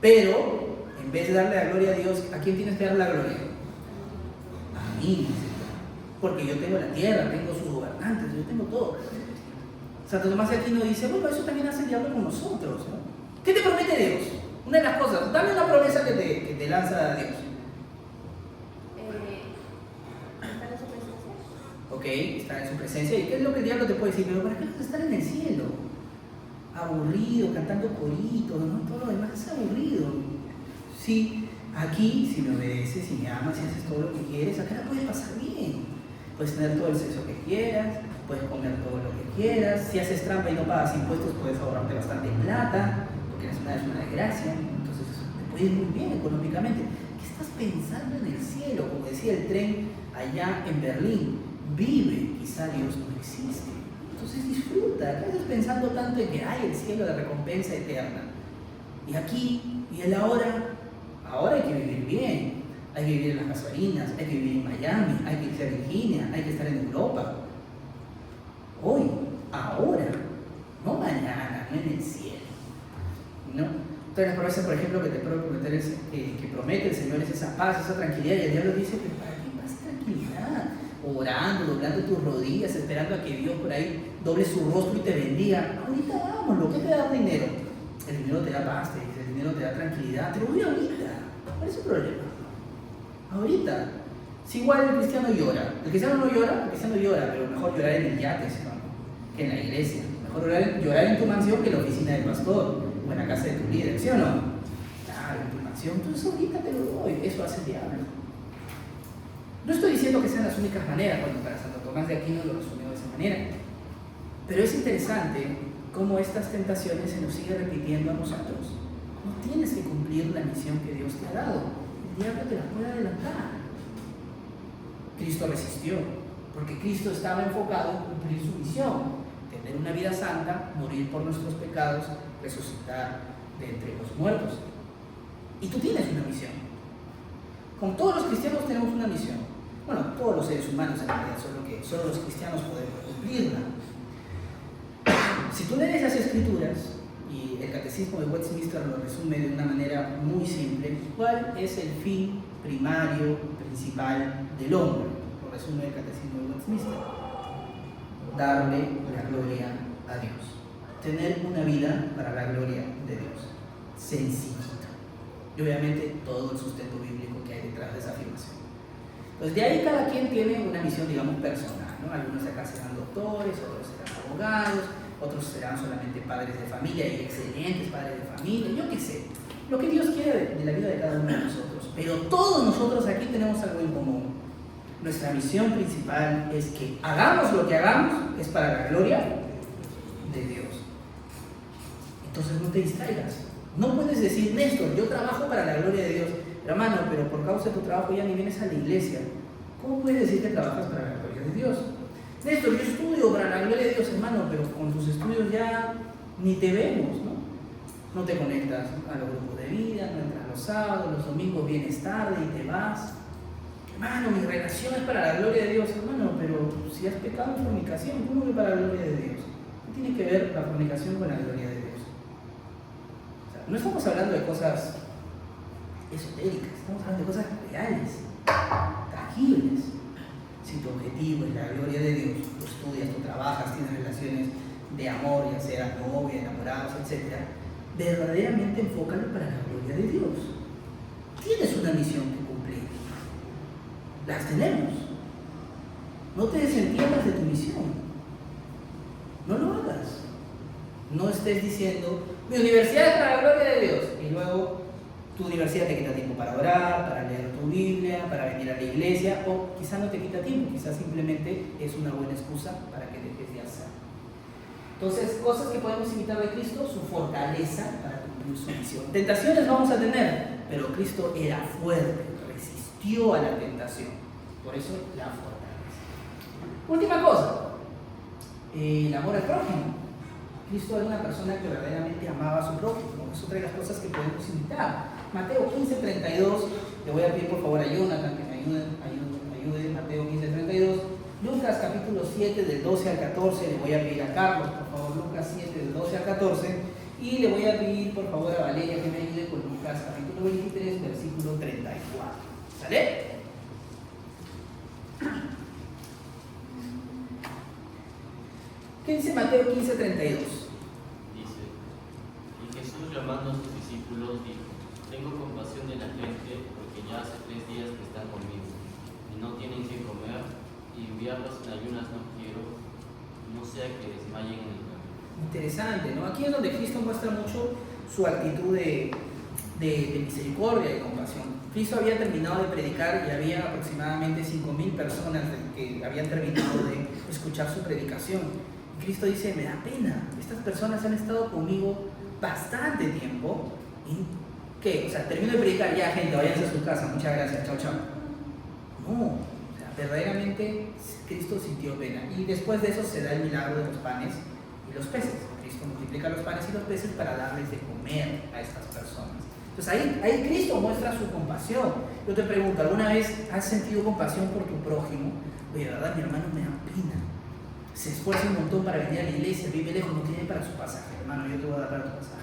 Pero, en vez de darle la gloria a Dios, ¿a quién tienes que dar la gloria? A mí, dice, porque yo tengo la tierra, tengo sus gobernantes, yo tengo todo. Santo Tomás de Aquino dice, bueno, eso también hace el diablo con nosotros, ¿no? ¿Qué te promete Dios? Una de las cosas, dame una promesa que te lanza Dios. ¿Estar en su presencia? Ok, estar en su presencia. ¿Y qué es lo que el diablo te puede decir? Pero ¿para qué vas a estar en el cielo? Aburrido, cantando coritos, ¿no? Todo lo demás es aburrido. Sí, aquí, si me obedeces, si me amas, si haces todo lo que quieres, acá la puedes pasar bien. Puedes tener todo el sexo que quieras, puedes comer todo lo que quieras. Si haces trampa y no pagas impuestos, puedes ahorrarte bastante plata, porque la ciudad es una desgracia. Entonces, te puede ir muy bien económicamente. ¿Qué estás pensando en el cielo? Como decía el tren allá en Berlín, vive, quizá Dios no existe. Entonces disfruta, ¿qué estás pensando tanto en que hay el cielo de recompensa eterna? Y aquí, y el ahora hay que vivir bien. Hay que vivir en las gasolinas, hay que vivir en Miami, hay que irse a Virginia, hay que estar en Europa. Hoy, ahora, no mañana, no en el cielo. ¿No? Entonces las promesas, por ejemplo, que te puede prometer que promete el Señor es esa paz, esa tranquilidad, y el diablo dice, pero ¿para qué paz y tranquilidad? Orando, doblando tus rodillas, esperando a que Dios por ahí doble su rostro y te bendiga. Ahorita vámonos, ¿qué te da dinero? El dinero te da paz, te dice, el dinero te da tranquilidad, te lo doy ahorita. ¿Cuál es el problema? Ahorita. Si igual el cristiano llora. El cristiano no llora, el cristiano llora, pero mejor llorar en el yate, ¿no? Que en la iglesia. Mejor llorar en tu mansión que en la oficina del pastor o en la casa de tu líder, ¿sí o no? Claro, en tu mansión. Entonces ahorita te lo doy. Eso hace el diablo. No estoy diciendo que sean las únicas maneras, bueno, para Santo Tomás de Aquino lo resumió de esa manera. Pero es interesante cómo estas tentaciones se nos siguen repitiendo a nosotros. No tienes que cumplir la misión que Dios te ha dado. El diablo te la puede adelantar. Cristo resistió, porque Cristo estaba enfocado en cumplir su misión, tener una vida santa, morir por nuestros pecados, resucitar de entre los muertos. Y tú tienes una misión. Como todos los cristianos tenemos una misión. Bueno, todos los seres humanos en realidad, solo que solo los cristianos podemos cumplirla. Si tú lees las Escrituras, y el Catecismo de Westminster lo resume de una manera muy simple, ¿cuál es el fin primario, principal del hombre? Lo resume el Catecismo de Westminster. Darle la gloria a Dios. Tener una vida para la gloria de Dios. Sencillito. Y obviamente todo el sustento bíblico que hay detrás de esa afirmación. Pues de ahí cada quien tiene una misión, digamos, personal, ¿no? Algunos de acá serán doctores, otros serán abogados, otros serán solamente padres de familia y excelentes padres de familia, yo qué sé. Lo que Dios quiere de la vida de cada uno de nosotros. Pero todos nosotros aquí tenemos algo en común. Nuestra misión principal es que hagamos lo que hagamos, es para la gloria de Dios. Entonces no te distraigas. No puedes decir, Néstor, yo trabajo para la gloria de Dios. Hermano, pero por causa de tu trabajo ya ni vienes a la iglesia. ¿Cómo puedes decir que trabajas para la gloria de Dios? Néstor, yo estudio para la gloria de Dios, hermano, pero con tus estudios ya ni te vemos, ¿no? No te conectas a los grupos de vida, no entras los sábados, los domingos vienes tarde y te vas. Hermano, mi relación es para la gloria de Dios, hermano, pero si has pecado en fornicación, ¿cómo que para la gloria de Dios? ¿Qué tiene que ver la fornicación con la gloria de Dios? O sea, no estamos hablando de cosas esotéricas, estamos hablando de cosas reales, tangibles. Si tu objetivo es la gloria de Dios, tú estudias, tú trabajas, tienes relaciones de amor, ya sea novia, enamorados, etc., verdaderamente enfócalo para la gloria de Dios. Tienes una misión que cumplir. Las tenemos. No te desentiendas de tu misión. No lo hagas. No estés diciendo, mi universidad es para la gloria de Dios, y luego tu universidad te quita tiempo para orar, para leer tu Biblia, para venir a la iglesia, o quizá no te quita tiempo, quizás simplemente es una buena excusa para que dejes de hacer. Entonces, cosas que podemos imitar de Cristo, su fortaleza para cumplir su misión. Tentaciones vamos a tener, pero Cristo era fuerte, resistió a la tentación, por eso la fortaleza. Última cosa, el amor al prójimo. Cristo era una persona que verdaderamente amaba a su prójimo, es otra de las cosas que podemos imitar. Mateo 15:32, le voy a pedir por favor a Jonathan que me ayude, Mateo 15:32. Lucas capítulo 7 del 12 al 14, le voy a pedir a Carlos, por favor, Lucas 7 del 12 al 14. Y le voy a pedir por favor a Valeria que me ayude con Lucas capítulo 23, versículo 34. ¿Sale? ¿Qué dice Mateo 15, 32? Dice, y Jesús llamando a sus discípulos dijo, tengo compasión de la gente porque ya hace 3 días que están conmigo y no tienen que comer, y enviarlos en ayunas no quiero, no sea que desmayen en el camino. Interesante, ¿no? Aquí es donde Cristo muestra mucho su actitud de misericordia y compasión. Cristo había terminado de predicar y había aproximadamente 5.000 personas que habían terminado de escuchar su predicación. Y Cristo dice, me da pena, estas personas han estado conmigo bastante tiempo. ¿Y qué? O sea, termino de predicar, ya gente, váyanse a su casa, muchas gracias, chao, chao. No, o sea, verdaderamente Cristo sintió pena. Y después de eso se da el milagro de los panes y los peces. Cristo multiplica los panes y los peces para darles de comer a estas personas. Entonces ahí Cristo muestra su compasión. Yo te pregunto, ¿alguna vez has sentido compasión por tu prójimo? Oye, de verdad, mi hermano me da pena. Se esfuerza un montón para venir a la iglesia, vive lejos, no tiene para su pasaje. Hermano, yo te voy a dar para tu pasaje.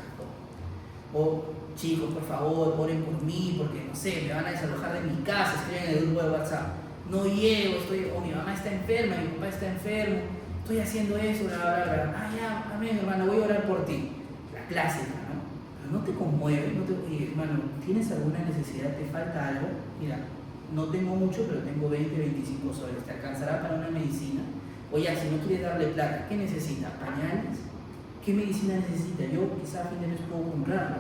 O chicos, por favor, oren por mí, porque no sé, me van a desalojar de mi casa, escriben en el grupo de WhatsApp. No llego, o mi mamá está enferma, mi papá está enfermo, estoy haciendo eso, bla, bla, bla. Ah, ya, amén, hermano, voy a orar por ti. La clásica, ¿no? Pero no te conmueve, oye, hermano, ¿tienes alguna necesidad? ¿Te falta algo? Mira, no tengo mucho, pero tengo 20, 25 soles, ¿te alcanzará para una medicina? Oye, si no quieres darle plata, ¿qué necesita? ¿Pañales? ¿Qué medicina necesita? Yo quizá a fin de mes puedo comprarla.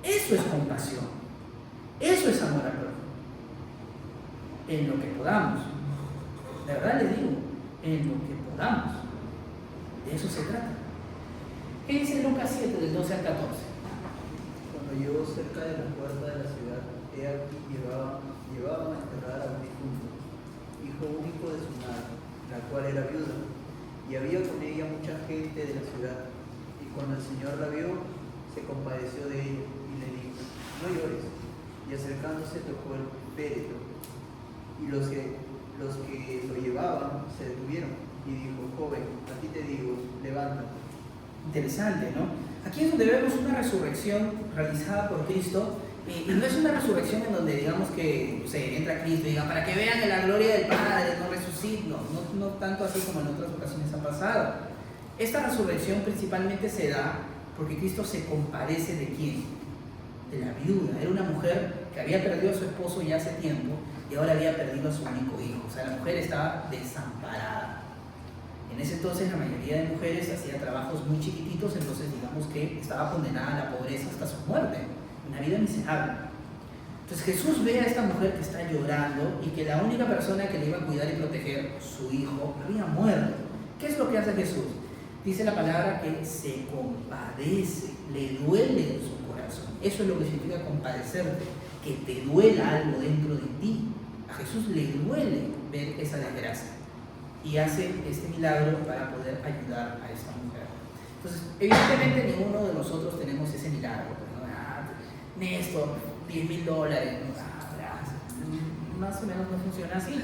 Eso es compasión. Eso es amor al prójimo. En lo que podamos. De verdad les digo, en lo que podamos. De eso se trata. ¿Qué dice Lucas 7, del 12 al 14? Cuando llegó cerca de la puerta de la ciudad, he aquí llevaban a enterrar a un difunto, hijo único de su madre, la cual era viuda, y había con ella mucha gente de la ciudad. Y cuando el Señor la vio, se compadeció de ella y le dijo, no llores. Y acercándose tocó el féretro, y los que lo llevaban se detuvieron, y dijo, joven, a ti te digo, levántate. Interesante, ¿no? Aquí es donde vemos una resurrección realizada por Cristo, y no es una resurrección en donde digamos que, no sé, entra Cristo y diga, para que vean que la gloria del Padre no resucita, no tanto así como en otras ocasiones ha pasado. Esta resurrección principalmente se da porque Cristo se compadece de ¿quién? De la viuda. Era una mujer que había perdido a su esposo ya hace tiempo y ahora había perdido a su único hijo. O sea, la mujer estaba desamparada. En ese entonces la mayoría de mujeres hacía trabajos muy chiquititos, entonces digamos que estaba condenada a la pobreza hasta su muerte, una vida miserable. Entonces Jesús ve a esta mujer que está llorando y que la única persona que le iba a cuidar y proteger, su hijo, había muerto. ¿Qué es lo que hace Jesús? Dice la palabra que se compadece, le duele en su corazón. Eso es lo que significa compadecerte, que te duela algo dentro de ti. A Jesús le duele ver esa desgracia y hace este milagro para poder ayudar a esta mujer. Entonces, evidentemente ninguno de nosotros tenemos ese milagro. ¿No? Néstor, $10,000, ¿no? Gracias. Más o menos no funciona así,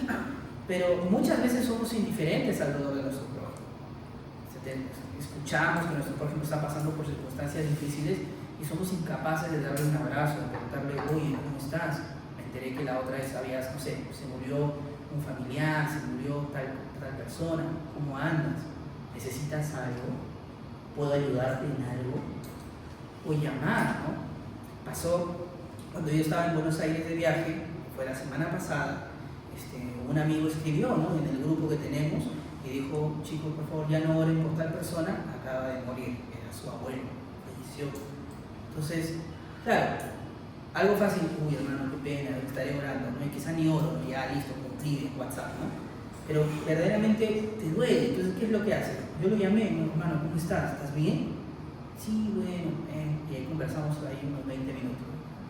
pero muchas veces somos indiferentes al dolor de nuestro prójimo. Escuchamos que nuestro prójimo está pasando por circunstancias difíciles y somos incapaces de darle un abrazo, de preguntarle, oye, ¿cómo estás? Me enteré que la otra vez habías, no sé, se murió un familiar, se murió tal persona, ¿cómo andas? ¿Necesitas algo? ¿Puedo ayudarte en algo? O llamar, ¿no? Pasó cuando yo estaba en Buenos Aires de viaje, fue la semana pasada, un amigo escribió, ¿no? En el grupo que tenemos y dijo, chicos, por favor, ya no oren por tal persona, acaba de morir, era su abuelo, falleció. Entonces, claro, algo fácil, uy hermano, qué pena, estaré orando, ¿no? Y quizá ni oro, ¿no? Ya listo, cumplí en WhatsApp, ¿no? Pero verdaderamente te duele. Entonces, ¿qué es lo que haces? Yo lo llamé, ¿no? Hermano, ¿cómo estás? ¿Estás bien? Sí, bueno, y ahí conversamos ahí unos 20 minutos.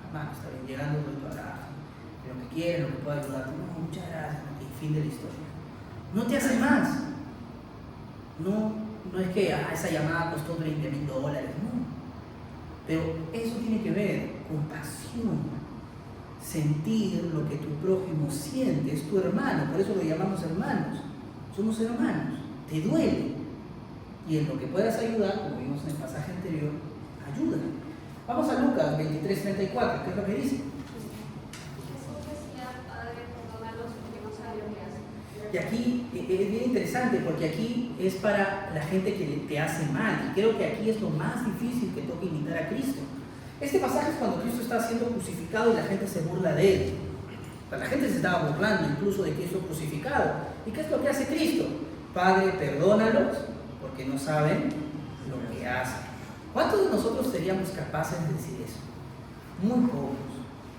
Hermano, está bien, llegando doy tu abrazo, lo que quieras, lo que pueda ayudarte. No, muchas gracias, y fin de la historia. No te hace más. No es que esa llamada costó $20,000, no. Pero eso tiene que ver con pasión. Sentir lo que tu prójimo siente, es tu hermano, por eso lo llamamos hermanos. Somos hermanos, te duele. Y en lo que puedas ayudar, como vimos en el pasaje anterior, ayuda. Vamos a Lucas 23:34, ¿qué es lo que dice? Jesús decía, Padre, perdónalos porque no saben lo que hacen. Y aquí es bien interesante porque aquí es para la gente que te hace mal. Y creo que aquí es lo más difícil que toca imitar a Cristo. Este pasaje es cuando Cristo está siendo crucificado y la gente se burla de él. O sea, la gente se estaba burlando incluso de Cristo crucificado. ¿Y qué es lo que hace Cristo? Padre, perdónalos porque no saben lo que hacen. ¿Cuántos de nosotros seríamos capaces de decir eso? Muy pocos.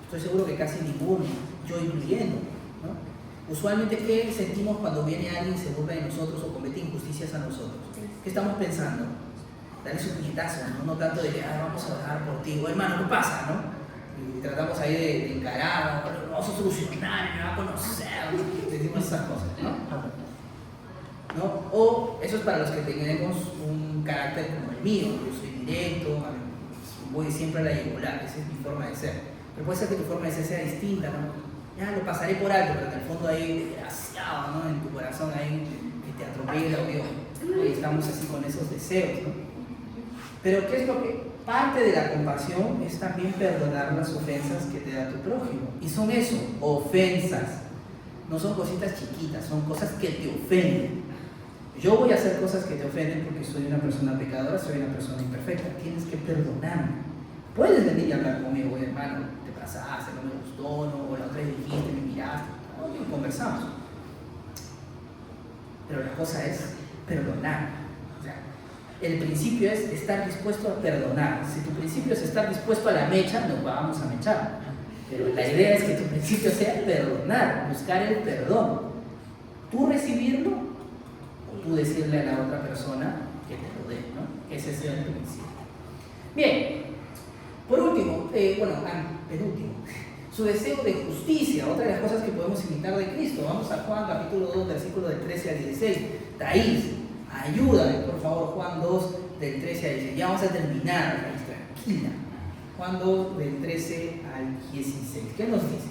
Estoy seguro que casi ninguno, yo incluyendo, ¿no? Usualmente, ¿qué sentimos cuando viene alguien y se burla de nosotros o comete injusticias a nosotros? ¿Qué estamos pensando? Darle su puñetazo, ¿no? No tanto de que vamos a orar por ti, o hermano, ¿qué pasa? ¿No? Y tratamos ahí de encarar, ¿no? Vamos a solucionar, me va a conocer, ¿no? Decimos esas cosas, ¿no? O eso es para los que tenemos un carácter como el mío, yo soy directo, voy siempre a la yugular, esa es mi forma de ser. Pero puede ser que tu forma de ser sea distinta, ¿no? Ya lo pasaré por alto, pero en el fondo hay desgraciado, ¿no? En tu corazón hay que te atropella, o y estamos así con esos deseos, ¿no? Pero ¿qué es lo que? Parte de la compasión es también perdonar las ofensas que te da tu prójimo. Y son eso, ofensas. No son cositas chiquitas, son cosas que te ofenden. Yo voy a hacer cosas que te ofenden porque soy una persona pecadora, soy una persona imperfecta. Tienes que perdonarme. Puedes venir y hablar conmigo, oye, hermano, te pasaste, no me gustó, no, o la otra vez dijiste, me miraste, ¿no? Y conversamos. Pero la cosa es perdonar. O sea, el principio es estar dispuesto a perdonar. Si tu principio es estar dispuesto a la mecha, nos vamos a mechar. Pero la idea es que tu principio sea perdonar, buscar el perdón. Tú recibirlo o tú decirle a la otra persona que te lo dé, ¿no? Ese es el principio. Bien. Por último, penúltimo, su deseo de justicia, otra de las cosas que podemos imitar de Cristo. Vamos a Juan capítulo 2, versículos del 13 al 16. Thaís, ayúdame, por favor, Juan 2, del 13 al 16. Ya vamos a terminar, Thaís, tranquila. Juan 2, del 13 al 16. ¿Qué nos dice?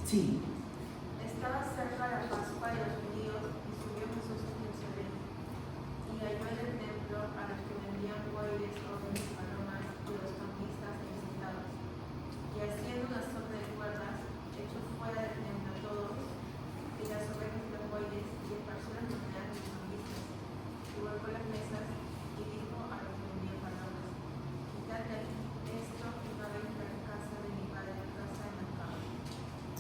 Sí. Estaba cerca la Pascua de los judíos y subió Jesús a Jerusalén. Y halló en el templo a los que vendían bueyes, ovejas y palomas, y los cambistas necesitados. Y haciendo una sorte de cuerdas, echó fuera del templo a todos, y las ovejas y los bueyes, y esparció las monedas de los cambistas. Y volvió las mesas y dijo a los que vendían palomas: quitad de aquí esto y no hagáis la casa de mi padre casa de mercado.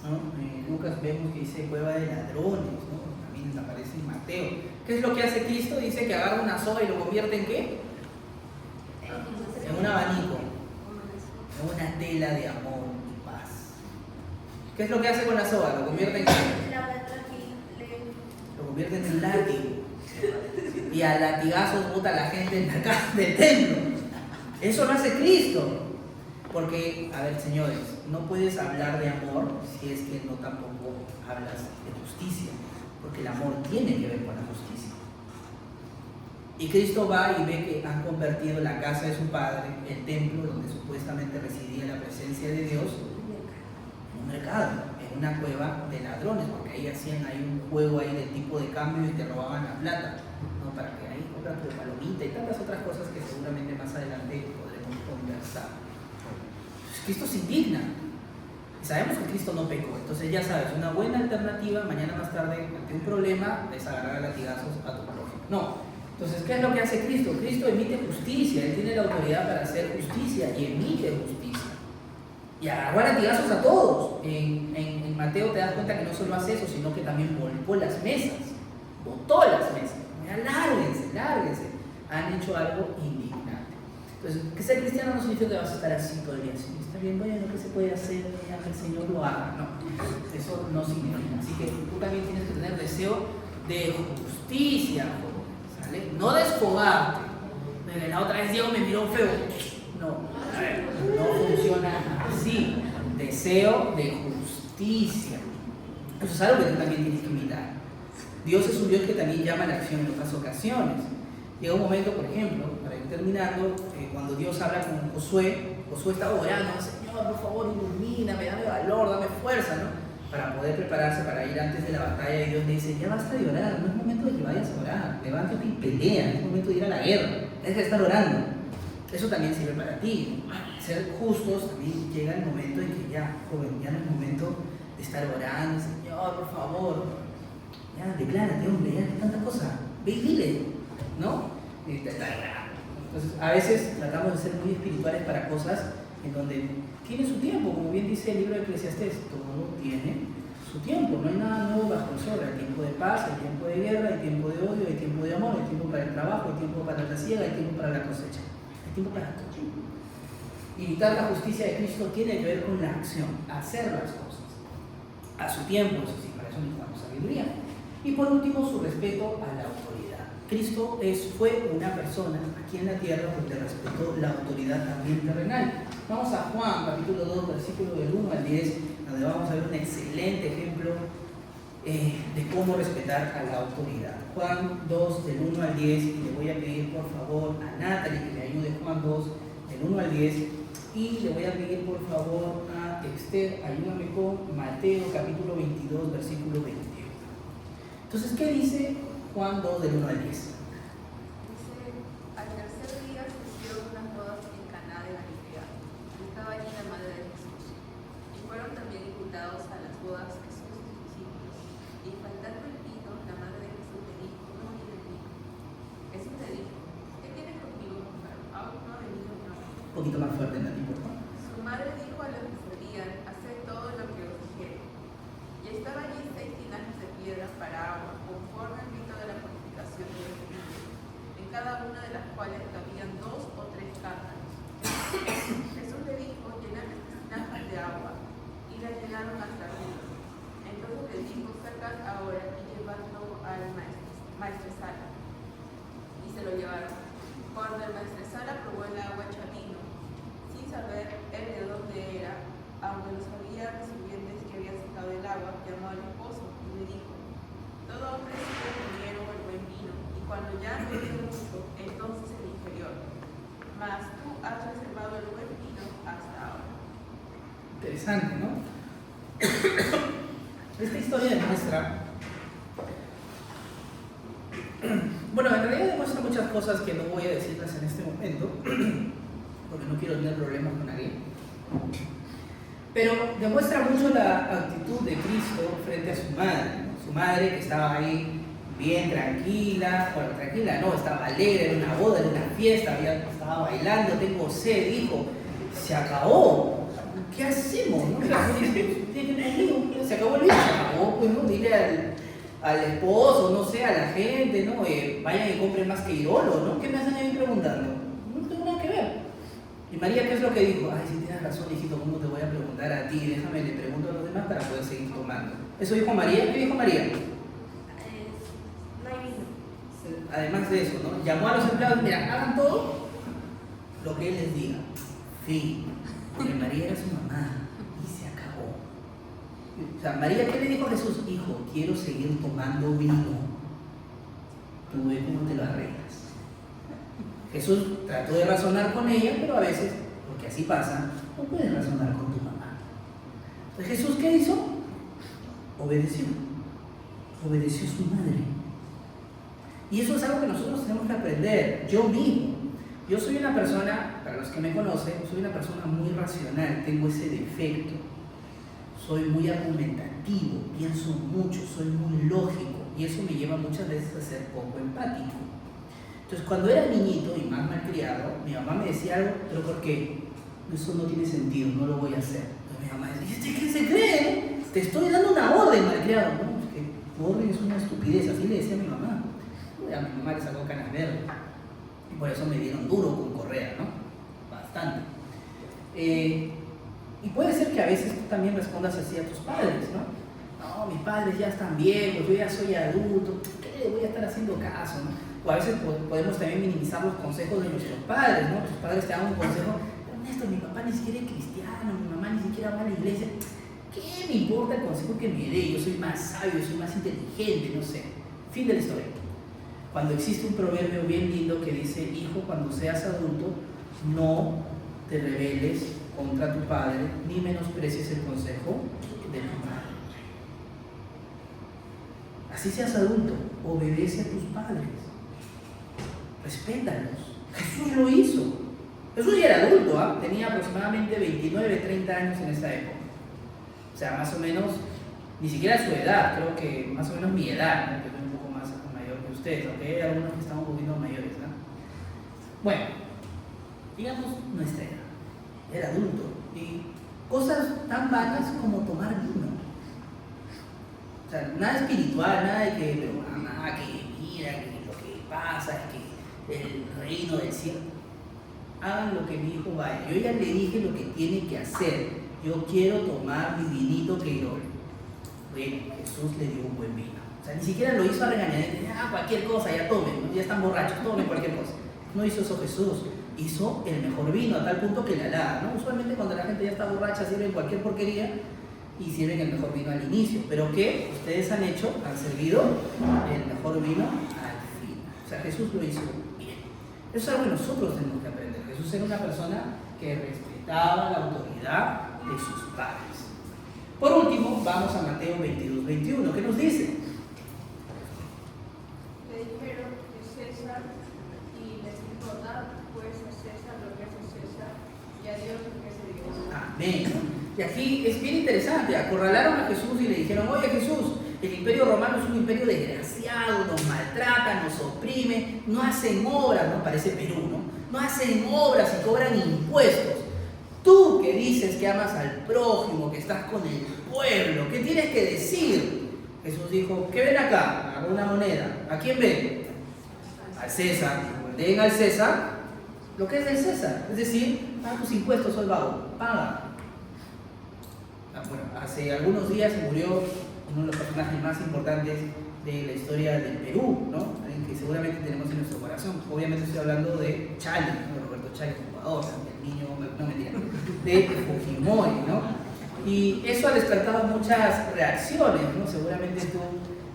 ¿No? En Lucas vemos que dice cueva de ladrones, ¿no? También aparece en Mateo. ¿Qué es lo que hace Cristo? Dice que agarra una soga y lo convierte en ¿qué? En un abanico, en una tela de amor y paz. ¿Qué es lo que hace con la soga? Lo convierte en ¿qué? Lo convierte en un látigo. Y a latigazos bota a la gente en la casa del templo. Eso lo hace Cristo. Porque, a ver, señores, no puedes hablar de amor si es que no tampoco hablas de justicia, porque el amor tiene que ver con la justicia. Y Cristo va y ve que han convertido la casa de su padre, el templo donde supuestamente residía la presencia de Dios, en un mercado, en una cueva de ladrones, porque ahí hacían un juego ahí de tipo de cambio y te robaban la plata, ¿no? Para que ahí compras tu palomita y tantas otras cosas que seguramente más adelante podremos conversar. Cristo se indigna. Sabemos que Cristo no pecó, entonces ya sabes, una buena alternativa, mañana más tarde, ante un problema, es agarrar a latigazos a tu prójimo. No. Entonces, ¿qué es lo que hace Cristo? Cristo emite justicia, Él tiene la autoridad para hacer justicia y emite justicia. Y agarró a latigazos a todos. En Mateo te das cuenta que no solo hace eso, sino que también volcó las mesas, botó las mesas. Lárguense, lárguense. Han hecho algo indignante. Entonces, que ser cristiano no significa que vas a estar así todo el día. Sí, está bien, bueno, ¿qué se puede hacer? Ya que el Señor lo haga. No, eso no significa. Así que tú también tienes que tener deseo de justicia, ¿sale? No desfogarte. La otra vez Diego me miró feo. No, no funciona así. Deseo de justicia. Eso es algo que tú también tienes que imitar. Dios es un Dios que también llama a la acción en otras ocasiones. Llega un momento, por ejemplo, para ir terminando, cuando Dios habla con Josué está orando, Señor, por favor, ilumíname, dame valor, dame fuerza, ¿no? Para poder prepararse para ir antes de la batalla, y Dios le dice, ya basta de orar, no es momento de que vayas a orar, levántate y pelea, es momento de ir a la guerra, deja de estar orando. Eso también sirve para ti. Ser justos, también llega el momento en que ya, joven, ya no es momento de estar orando, Señor, por favor, ya declárate, hombre, ya que tanta cosa, ve y dile, ¿no? Entonces, a veces tratamos de ser muy espirituales para cosas en donde tiene su tiempo, como bien dice el libro de Eclesiastés, todo tiene su tiempo, no hay nada nuevo bajo el sol, hay tiempo de paz, hay tiempo de guerra, hay tiempo de odio, hay tiempo de amor, hay tiempo para el trabajo, hay tiempo para la siega, hay tiempo para la cosecha, hay tiempo para todo. Imitar la justicia de Cristo tiene que ver con la acción, hacer las cosas a su tiempo, eso sí, para eso necesitamos sabiduría. Y por último, su respeto a la autoridad. Cristo fue una persona aquí en la tierra donde respetó la autoridad también terrenal. Vamos a Juan, capítulo 2, versículo del 1 al 10, donde vamos a ver un excelente ejemplo de cómo respetar a la autoridad. Juan 2, del 1 al 10, y le voy a pedir por favor a Natalie que me ayude. Juan 2, del 1 al 10, y le voy a pedir por favor a Esther, ayúdame con Mateo, capítulo 22, versículo 21. Entonces, ¿qué dice Juan 2, del 1 al 10? Dice, al tercer día se hicieron unas bodas en Caná de Galilea, y estaba allí la madre de Jesús. Y fueron también invitados a las bodas Jesús y sus discípulos. Y faltando el vino, la madre de Jesús le dijo, no tiene vino. Jesús le dijo, ¿qué tienes conmigo, mujer? Aún no ha venido mi hora. Un poquito más fuerte, Nati, por favor. Su madre dijo a los que servían, haced todo lo que os dijere. Y estaba allí 6 tinajas de piedra para agua, conforme al rito de la purificación de los judíos, en cada una de las cuales cabían 2 o 3 cántaros. Jesús le dijo, llenad estas tinajas de agua, y las llenaron hasta arriba. Entonces le dijo, sacad ahora y llevadlo al maestresala. Y se lo llevaron. Cuando el maestresala probó el agua hecha vino, sin saber él de dónde era, aunque lo sabía de sirvientes que habían sacado el agua, llamó al esposo y le dijo, todo hombre sirve primero el buen vino, y cuando ya ha bebido mucho, entonces el inferior. Mas tú has reservado el buen vino hasta ahora. Interesante, ¿no? Esta historia demuestra, bueno, en realidad demuestra muchas cosas que no voy a decirlas en este momento, porque no quiero tener problemas con nadie, pero demuestra mucho la actitud de Cristo frente a su madre, ¿no? Su madre que estaba ahí bien tranquila, bueno, tranquila no, estaba alegre, era una boda, era una fiesta, estaba bailando, tengo sed, dijo, se acabó, ¿qué hacemos? ¿No? Se acabó el vino, se acabó, pues, ¿no? Dile al esposo, no sé, a la gente, ¿no? Vayan y compren más que Irolo, ¿no? ¿Qué me hacen ahí preguntando? No tengo nada que ver. Y María, ¿qué es lo que dijo? Ay, si tienes razón, hijito, ¿cómo te voy a preguntar a ti? Déjame, le pregunto a los demás para poder seguir tomando. Eso dijo María. ¿Qué dijo María? No hay vino. Además de eso, ¿no? Llamó a los empleados, mira, hagan todo lo que él les diga. Fin. Porque María era su mamá y se acabó. O sea, María, ¿qué le dijo a Jesús? Hijo, quiero seguir tomando vino. Tú ve cómo te lo arreglas. Jesús trató de razonar con ella, pero a veces, porque así pasa, no puedes razonar con tu mamá. Entonces, ¿Jesús qué hizo? Obedeció. Obedeció a su madre. Y eso es algo que nosotros tenemos que aprender. Yo mismo. Yo soy una persona, para los que me conocen, soy una persona muy racional, tengo ese defecto. Soy muy argumentativo, pienso mucho, soy muy lógico, y eso me lleva muchas veces a ser poco empático. Entonces, cuando era niñito y más malcriado, mi mamá me decía algo, ¿pero por qué? Eso no tiene sentido, no lo voy a hacer. Entonces mi mamá decía, ¿este qué se cree? Te estoy dando una orden, malcriado. No, es que tu orden es una estupidez, así le decía a mi mamá. A mi mamá le sacó canas verdes. Y por eso me dieron duro con correa, ¿no? Bastante. Y puede ser que a veces tú también respondas así a tus padres, ¿no? No, mis padres ya están viejos, yo ya soy adulto, ¿qué le voy a estar haciendo caso, no? O a veces podemos también minimizar los consejos de nuestros padres, ¿no? Tus padres te dan un consejo, Ernesto, mi papá ni siquiera es cristiano, mi mamá ni siquiera va a la iglesia. ¿Qué me importa el consejo que me dé? Yo soy más sabio, soy más inteligente, no sé. Fin de la historia. Cuando existe un proverbio bien lindo que dice, hijo, cuando seas adulto, no te rebeles contra tu padre, ni menosprecies el consejo de tu madre. Así seas adulto, obedece a tus padres, respétalos. Jesús lo hizo. Jesús ya era adulto, ¿eh? Tenía aproximadamente 29, 30 años en esa época. O sea, más o menos, ni siquiera su edad, creo que más o menos mi edad, ¿no? Que soy un poco más mayor que ustedes, aunque hay algunos que están un poquito mayores, ¿no? Bueno, digamos nuestra edad. Era adulto. Y cosas tan vanas como tomar vino. O sea, nada espiritual, nada de que, pero mamá, que mira, que lo que pasa es que el reino del cielo. Hagan lo que mi hijo vaya. Yo ya le dije lo que tiene que hacer. Yo quiero tomar mi vinito que yo. Bueno, Jesús le dio un buen vino. O sea, ni siquiera lo hizo a regañadientes. Cualquier cosa, ya tomen, ¿no? Ya están borrachos, tomen cualquier cosa. No hizo eso Jesús. Hizo el mejor vino a tal punto que le halaga, ¿no? Usualmente cuando la gente ya está borracha sirven cualquier porquería y sirven el mejor vino al inicio. Pero ¿qué? Ustedes han hecho, han servido el mejor vino al fin. O sea, Jesús lo hizo bien. Eso es algo que nosotros tenemos que aprender. Jesús era una persona que respetaba la autoridad de sus padres. Por último, vamos a Mateo 22, 21. ¿Qué nos dice? Le dijeron que César, y les dijo, dad pues a César lo que es de César, y a Dios lo que es de Dios. Amén. Y aquí es bien interesante. Acorralaron a Jesús y le dijeron, oye Jesús, el imperio romano es un imperio desgraciado, nos maltrata, nos oprime, no hacen obras, ¿no? Parece Perú, ¿no? No hacen obras y cobran impuestos. Tú que dices que amas al prójimo, que estás con el pueblo, ¿qué tienes que decir? Jesús dijo, ¿qué ven acá? Hago una moneda. ¿A quién ven? Al César. Den al César lo que es del César. Es decir, paga tus impuestos, soy vago. Paga. Bueno, hace algunos días se murió uno de los personajes más importantes de la historia del Perú, ¿no? Alguien que seguramente tenemos en nuestro corazón. Obviamente estoy hablando de Chale, ¿no? Roberto Chale, jugador, el niño, no mentira, de Fujimori, ¿no? Y eso ha despertado muchas reacciones, ¿no? Seguramente tú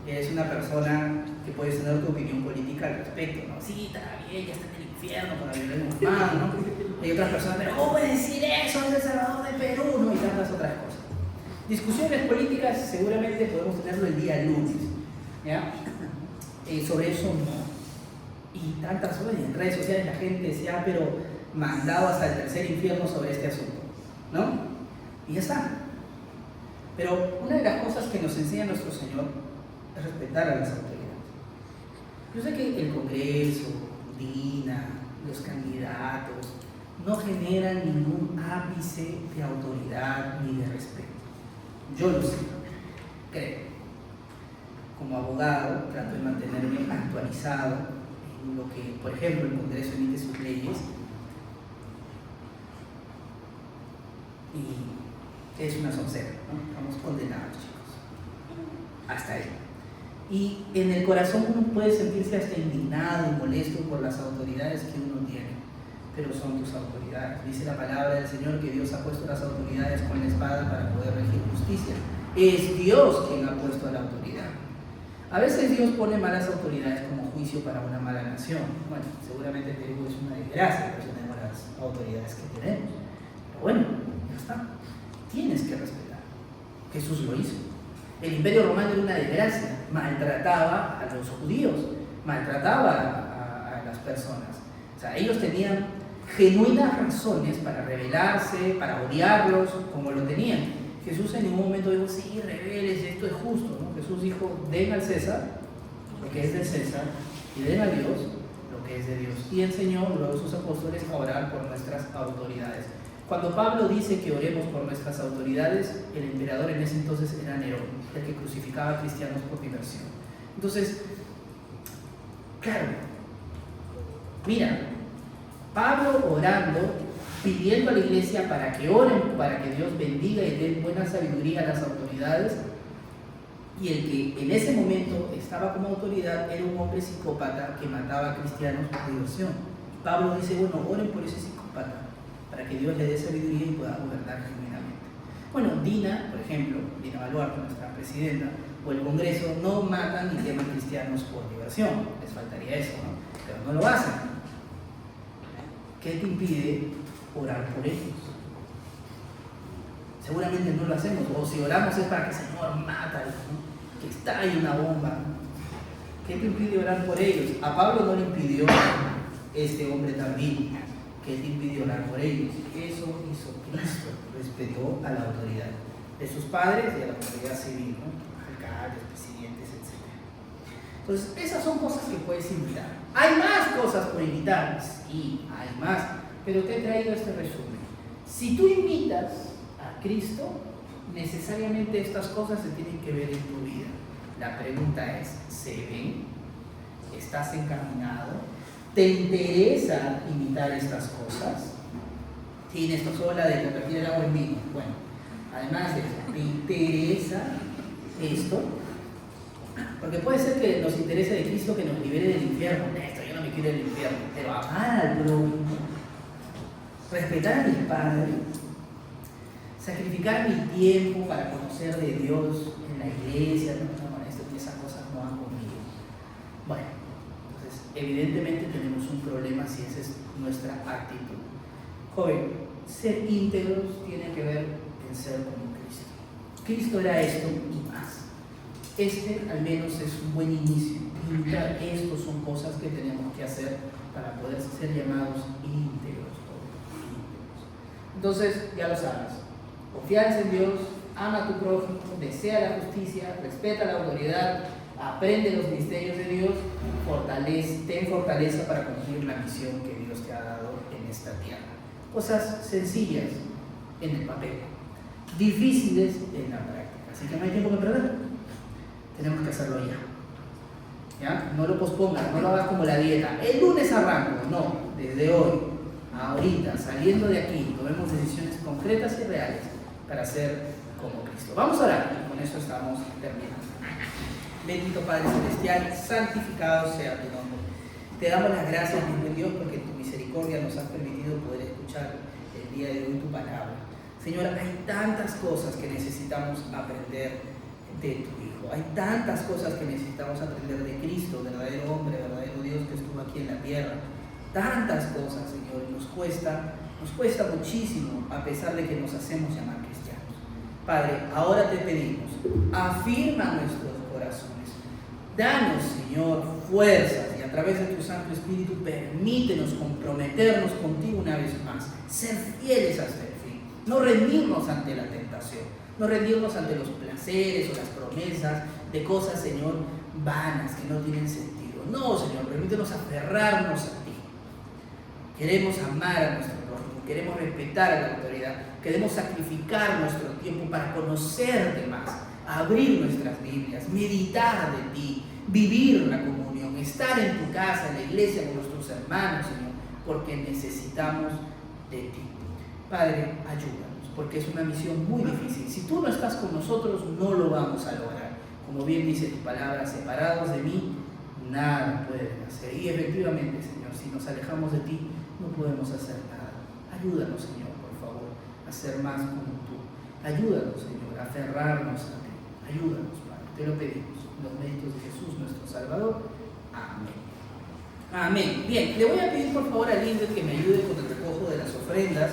eres una persona que puedes tener tu opinión política al respecto, ¿no? Sí, está bien, ya está en el infierno con la violencia humana, ¿no? Hay otras personas, pero ¿cómo puedes decir eso? Es el Salvador de Perú, ¿no? Y tantas otras cosas. Discusiones políticas seguramente podemos tenerlo el día lunes, ¿ya? Sobre eso no. Y tantas horas en redes sociales la gente se ha pero mandado hasta el tercer infierno sobre este asunto, ¿no? Y ya está. Pero una de las cosas que nos enseña nuestro Señor es respetar a las autoridades. Yo sé que el Congreso, DINA, los candidatos no generan ningún ápice de autoridad ni de respeto. Yo lo sé, creo. Como abogado trato de mantenerme actualizado en lo que, por ejemplo, el Congreso emite sus leyes y es una soncera, ¿no? Estamos condenados, chicos. Hasta ahí. Y en el corazón uno puede sentirse hasta indignado y molesto por las autoridades que uno tiene, pero son tus autoridades. Dice la palabra del Señor que Dios ha puesto las autoridades con la espada para poder regir justicia. Es Dios quien ha puesto a la autoridad. A veces Dios pone malas autoridades como juicio para una mala nación. Bueno, seguramente Perú es una desgracia, pero tenemos las autoridades que tenemos. Pero bueno, ya está. Tienes que respetar. Jesús lo hizo. El imperio romano era una desgracia. Maltrataba a los judíos, maltrataba a las personas. O sea, ellos tenían genuinas razones para rebelarse, para odiarlos, como lo tenían. Jesús en ningún momento dijo, sí, rebeles, esto es justo, ¿no? Jesús dijo, den al César lo que es del César y den a Dios lo que es de Dios. Y enseñó luego a sus apóstoles a orar por nuestras autoridades. Cuando Pablo dice que oremos por nuestras autoridades, el emperador en ese entonces era Nerón, el que crucificaba a cristianos por diversión. Entonces, claro, mira, Pablo orando, pidiendo a la iglesia para que oren, para que Dios bendiga y dé buena sabiduría a las autoridades, y el que en ese momento estaba como autoridad era un hombre psicópata que mataba a cristianos por diversión. Pablo dice, bueno, oren por ese psicópata, para que Dios le dé sabiduría y pueda gobernar genuinamente. Bueno, Dina, por ejemplo, Dina Baluarte, nuestra presidenta, o el Congreso no matan ni queman cristianos por diversión, les faltaría eso, ¿no? Pero no lo hacen. ¿Qué te impide orar por ellos? Seguramente no lo hacemos, o si oramos es para que el Señor mata, ¿no? Que estalle una bomba. ¿Qué te impide orar por ellos? A Pablo no le impidió este hombre también. ¿Qué te impidió orar por ellos? Eso hizo Cristo, respetó a la autoridad de sus padres y a la autoridad civil, ¿no? Alcaldes, presidentes, etc. Entonces, esas son cosas que puedes invitar. ¿Hay más cosas por invitar? Sí, hay más, pero te he traído este resumen. Si tú invitas a Cristo, necesariamente estas cosas se tienen que ver en tu vida. La pregunta es, ¿se ven? ¿Estás encaminado? ¿Te interesa imitar estas cosas? Tienes esto sola de convertir el agua en vino. Bueno, además de eso, ¿te interesa esto? Porque puede ser que nos interese de Cristo que nos libere del infierno. Esto, yo no me quiero del infierno. Pero amar al prójimo, respetar a mis padres, sacrificar mi tiempo para conocer de Dios en la iglesia, esas cosas no van conmigo. Bueno, entonces evidentemente tenemos un problema si esa es nuestra actitud. Joven, ser íntegros tiene que ver en ser como Cristo. Cristo era esto y más. Este al menos es un buen inicio. Imitar esto son cosas que tenemos que hacer para poder ser llamados íntegros. Entonces, ya lo sabes. Confianza en Dios, ama a tu prójimo, desea la justicia, respeta la autoridad, aprende los misterios de Dios, ten fortaleza para cumplir la misión que Dios te ha dado en esta tierra. Cosas sencillas en el papel, difíciles en la práctica. Así que no hay tiempo que perder. Tenemos que hacerlo ya. ¿Ya? No lo pospongas, no lo hagas como la dieta. El lunes arranco, no, desde hoy, ahorita, saliendo de aquí, tomemos decisiones concretas y reales para ser como Cristo. Vamos a orar y con eso estamos terminando. Bendito Padre Celestial, santificado sea tu nombre. Te damos las gracias, mi buen Dios, porque en tu misericordia nos has permitido poder escuchar el día de hoy tu palabra. Señor, hay tantas cosas que necesitamos aprender de tu Hijo. Hay tantas cosas que necesitamos aprender de Cristo, verdadero hombre, verdadero Dios que estuvo aquí en la tierra. Tantas cosas, Señor, y nos cuesta muchísimo a pesar de que nos hacemos llamar cristianos. Padre, ahora te pedimos, afirma nuestros corazones, danos, Señor, fuerzas y a través de tu Santo Espíritu permítenos comprometernos contigo una vez más, ser fieles hasta el fin, no rendirnos ante la tentación, no rendirnos ante los placeres o las promesas de cosas, Señor, vanas que no tienen sentido. No, Señor, permítenos aferrarnos a ti. Queremos amar a nuestro prójimo, queremos respetar a la autoridad, queremos sacrificar nuestro tiempo para conocerte más, abrir nuestras Biblias, meditar de ti, vivir la comunión, estar en tu casa, en la iglesia con nuestros hermanos, Señor, porque necesitamos de ti. Padre, ayúdanos, porque es una misión muy difícil. Si tú no estás con nosotros, no lo vamos a lograr. Como bien dice tu palabra, separados de mí, nada pueden hacer. Y efectivamente, Señor, si nos alejamos de ti, no podemos hacer nada. Ayúdanos, Señor, por favor, a ser más como tú. Ayúdanos, Señor, a aferrarnos a ti. Ayúdanos, Padre, te lo pedimos. En los méritos de Jesús, nuestro Salvador. Amén. Amén. Bien, le voy a pedir por favor a Linda que me ayude con el recojo de las ofrendas.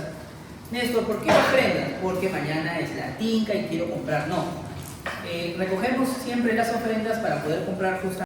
Néstor, ¿por qué ofrendas? Porque mañana es la tinca y quiero comprar. No. Recogemos siempre las ofrendas para poder comprar justamente